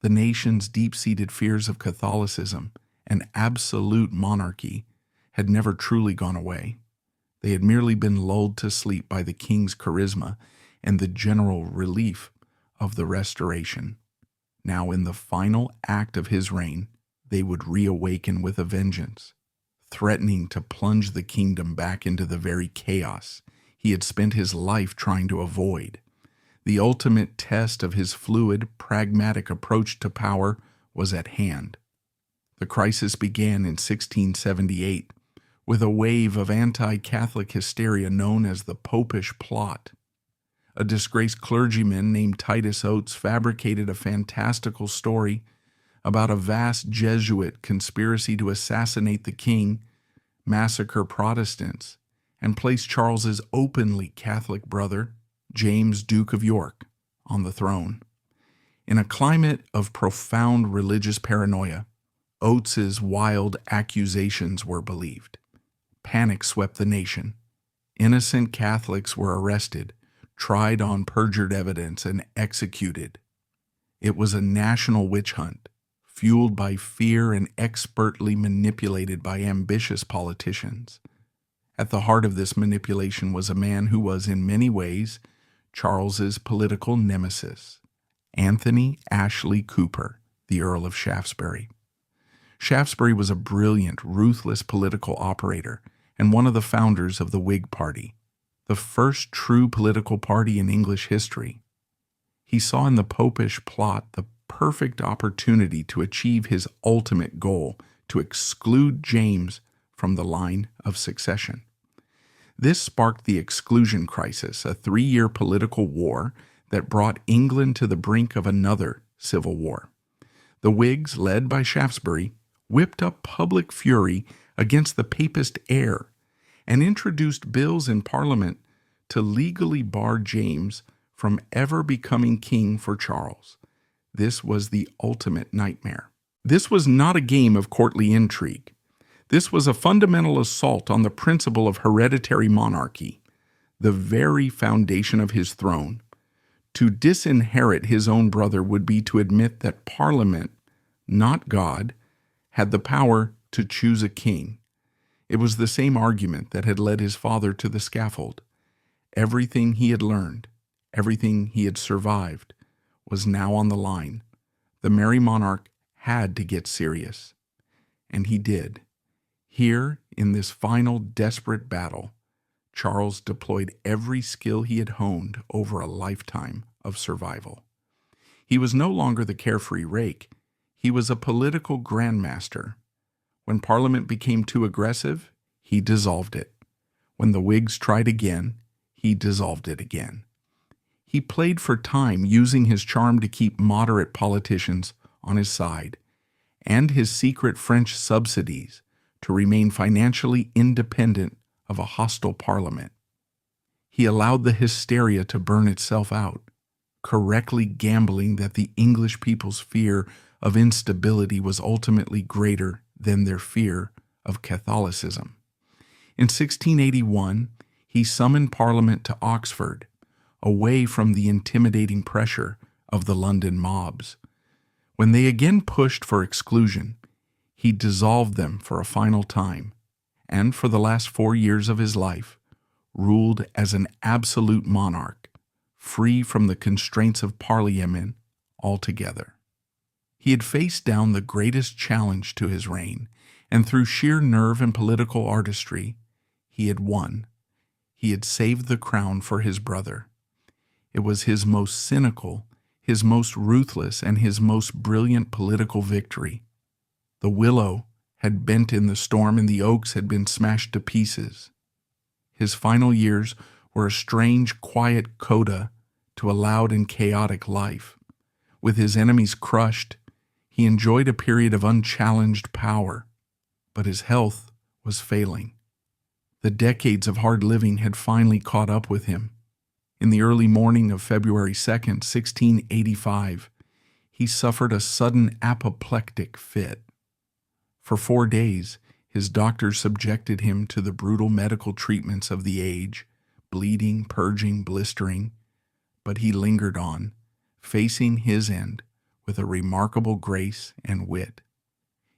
The nation's deep-seated fears of Catholicism and absolute monarchy had never truly gone away. They had merely been lulled to sleep by the king's charisma and the general relief of the Restoration. Now, in the final act of his reign, they would reawaken with a vengeance, threatening to plunge the kingdom back into the very chaos he had spent his life trying to avoid. The ultimate test of his fluid, pragmatic approach to power was at hand. The crisis began in 1678 with a wave of anti-Catholic hysteria known as the Popish Plot. A disgraced clergyman named Titus Oates fabricated a fantastical story about a vast Jesuit conspiracy to assassinate the king, massacre Protestants, and place Charles's openly Catholic brother, James, Duke of York, on the throne. In a climate of profound religious paranoia, Oates's wild accusations were believed. Panic swept the nation. Innocent Catholics were arrested, tried on perjured evidence, and executed. It was a national witch hunt, fueled by fear and expertly manipulated by ambitious politicians. At the heart of this manipulation was a man who was, in many ways, Charles's political nemesis, Anthony Ashley Cooper, the Earl of Shaftesbury. Shaftesbury was a brilliant, ruthless political operator and one of the founders of the Whig Party, the first true political party in English history. He saw in the popish plot the perfect opportunity to achieve his ultimate goal, to exclude James from the line of succession. This sparked the Exclusion Crisis, a 3-year political war that brought England to the brink of another civil war. The Whigs, led by Shaftesbury, whipped up public fury against the papist heir and introduced bills in Parliament to legally bar James from ever becoming king for Charles. This was the ultimate nightmare. This was not a game of courtly intrigue. This was a fundamental assault on the principle of hereditary monarchy, the very foundation of his throne. To disinherit his own brother would be to admit that Parliament, not God, had the power to choose a king. It was the same argument that had led his father to the scaffold. Everything he had learned, everything he had survived, was now on the line. The merry monarch had to get serious. And he did. Here, in this final desperate battle, Charles deployed every skill he had honed over a lifetime of survival. He was no longer the carefree rake. He was a political grandmaster. When Parliament became too aggressive, he dissolved it. When the Whigs tried again, he dissolved it again. He played for time, using his charm to keep moderate politicians on his side, and his secret French subsidies to remain financially independent of a hostile Parliament. He allowed the hysteria to burn itself out, correctly gambling that the English people's fear of instability was ultimately greater than their fear of Catholicism. In 1681, he summoned Parliament to Oxford, away from the intimidating pressure of the London mobs. When they again pushed for exclusion, he dissolved them for a final time, and for the last 4 years of his life, ruled as an absolute monarch, free from the constraints of Parliament altogether. He had faced down the greatest challenge to his reign, and through sheer nerve and political artistry, he had won. He had saved the crown for his brother. It was his most cynical, his most ruthless, and his most brilliant political victory. The willow had bent in the storm, and the oaks had been smashed to pieces. His final years were a strange, quiet coda to a loud and chaotic life. With his enemies crushed, he enjoyed a period of unchallenged power, but his health was failing. The decades of hard living had finally caught up with him. In the early morning of February 2nd, 1685, he suffered a sudden apoplectic fit. For 4 days, his doctors subjected him to the brutal medical treatments of the age, bleeding, purging, blistering, but he lingered on, facing his end with a remarkable grace and wit.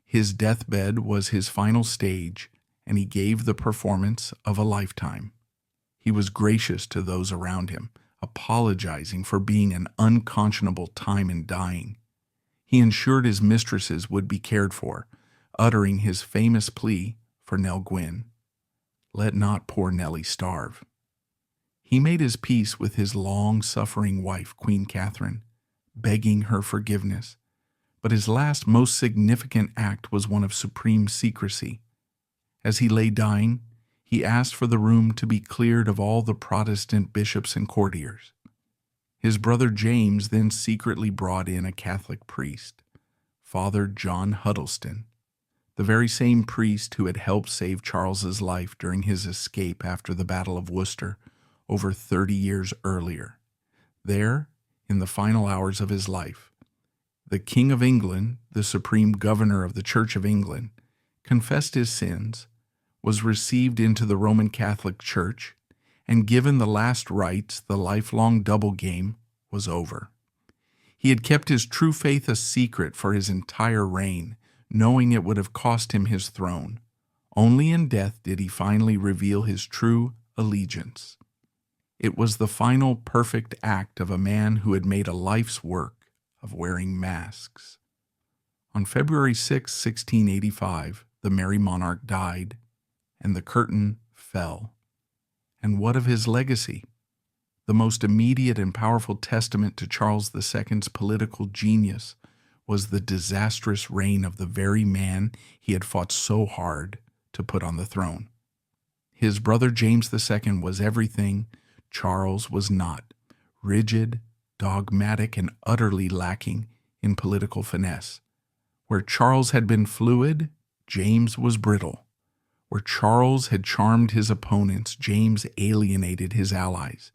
His deathbed was his final stage, and he gave the performance of a lifetime. He was gracious to those around him, apologizing for being an unconscionable time in dying. He ensured his mistresses would be cared for, uttering his famous plea for Nell Gwyn, "Let not poor Nellie starve." He made his peace with his long-suffering wife, Queen Catherine, begging her forgiveness, but his last most significant act was one of supreme secrecy. As he lay dying, he asked for the room to be cleared of all the Protestant bishops and courtiers. His brother James then secretly brought in a Catholic priest, Father John Huddleston, the very same priest who had helped save Charles's life during his escape after the Battle of Worcester over 30 years earlier. There, in the final hours of his life, the King of England, the supreme governor of the Church of England, confessed his sins, was received into the Roman Catholic Church, and given the last rites, the lifelong double game was over. He had kept his true faith a secret for his entire reign, knowing it would have cost him his throne. Only in death did he finally reveal his true allegiance. It was the final perfect act of a man who had made a life's work of wearing masks. On February 6, 1685, the merry monarch died, and the curtain fell. And what of his legacy? The most immediate and powerful testament to Charles II's political genius was the disastrous reign of the very man he had fought so hard to put on the throne. His brother James II was everything Charles was not: rigid, dogmatic, and utterly lacking in political finesse. Where Charles had been fluid, James was brittle. Where Charles had charmed his opponents, James alienated his allies.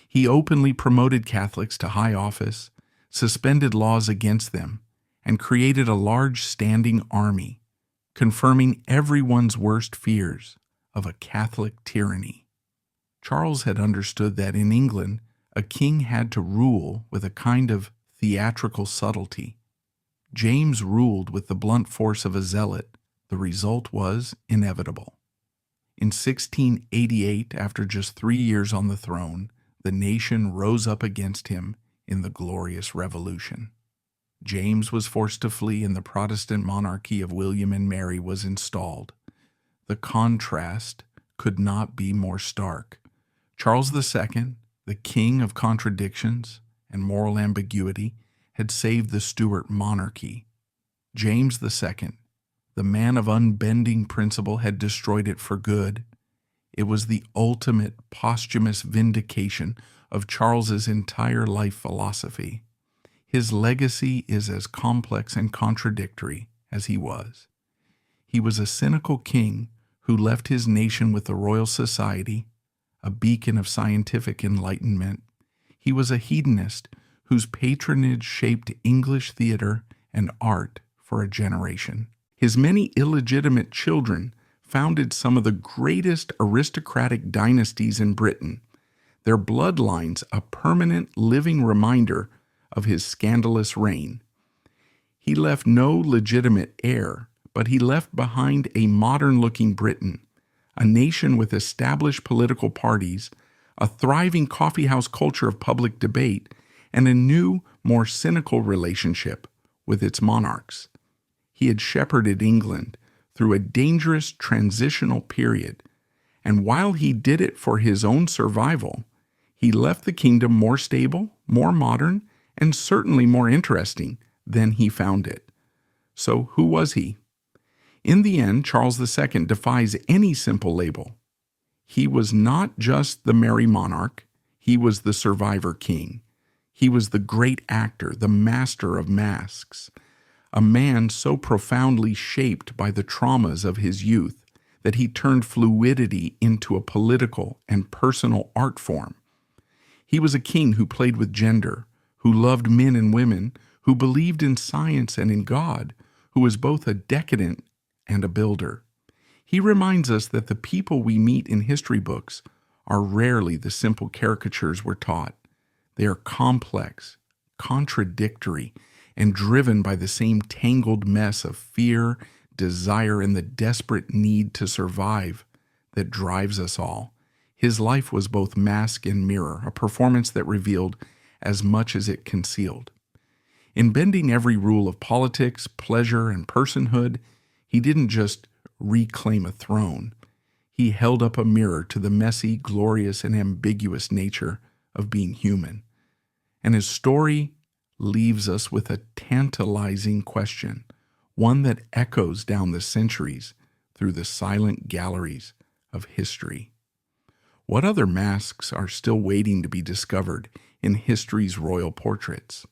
He openly promoted Catholics to high office, suspended laws against them, and created a large standing army, confirming everyone's worst fears of a Catholic tyranny. Charles had understood that in England, a king had to rule with a kind of theatrical subtlety. James ruled with the blunt force of a zealot. The result was inevitable. In 1688, after just 3 years on the throne, the nation rose up against him in the Glorious Revolution. James was forced to flee, and the Protestant monarchy of William and Mary was installed. The contrast could not be more stark. Charles II, the king of contradictions and moral ambiguity, had saved the Stuart monarchy. James II, the man of unbending principle, had destroyed it for good. It was the ultimate posthumous vindication of Charles's entire life philosophy. His legacy is as complex and contradictory as he was. He was a cynical king who left his nation with the Royal Society, a beacon of scientific enlightenment. He was a hedonist whose patronage shaped English theater and art for a generation. His many illegitimate children founded some of the greatest aristocratic dynasties in Britain, their bloodlines a permanent living reminder of his scandalous reign. He left no legitimate heir, but he left behind a modern-looking Britain, a nation with established political parties, a thriving coffeehouse culture of public debate, and a new, more cynical relationship with its monarchs. He had shepherded England through a dangerous transitional period, and while he did it for his own survival, he left the kingdom more stable, more modern, and certainly more interesting than he found it. So who was he? In the end, Charles II defies any simple label. He was not just the merry monarch, he was the survivor king. He was the great actor, the master of masks, a man so profoundly shaped by the traumas of his youth that he turned fluidity into a political and personal art form. He was a king who played with gender, who loved men and women, who believed in science and in God, who was both a decadent and a builder. He reminds us that the people we meet in history books are rarely the simple caricatures we're taught. They are complex, contradictory, and driven by the same tangled mess of fear, desire, and the desperate need to survive that drives us all. His life was both mask and mirror, a performance that revealed as much as it concealed. In bending every rule of politics, pleasure, and personhood, he didn't just reclaim a throne. He held up a mirror to the messy, glorious, and ambiguous nature of being human. And his story leaves us with a tantalizing question, one that echoes down the centuries through the silent galleries of history. What other masks are still waiting to be discovered in history's royal portraits?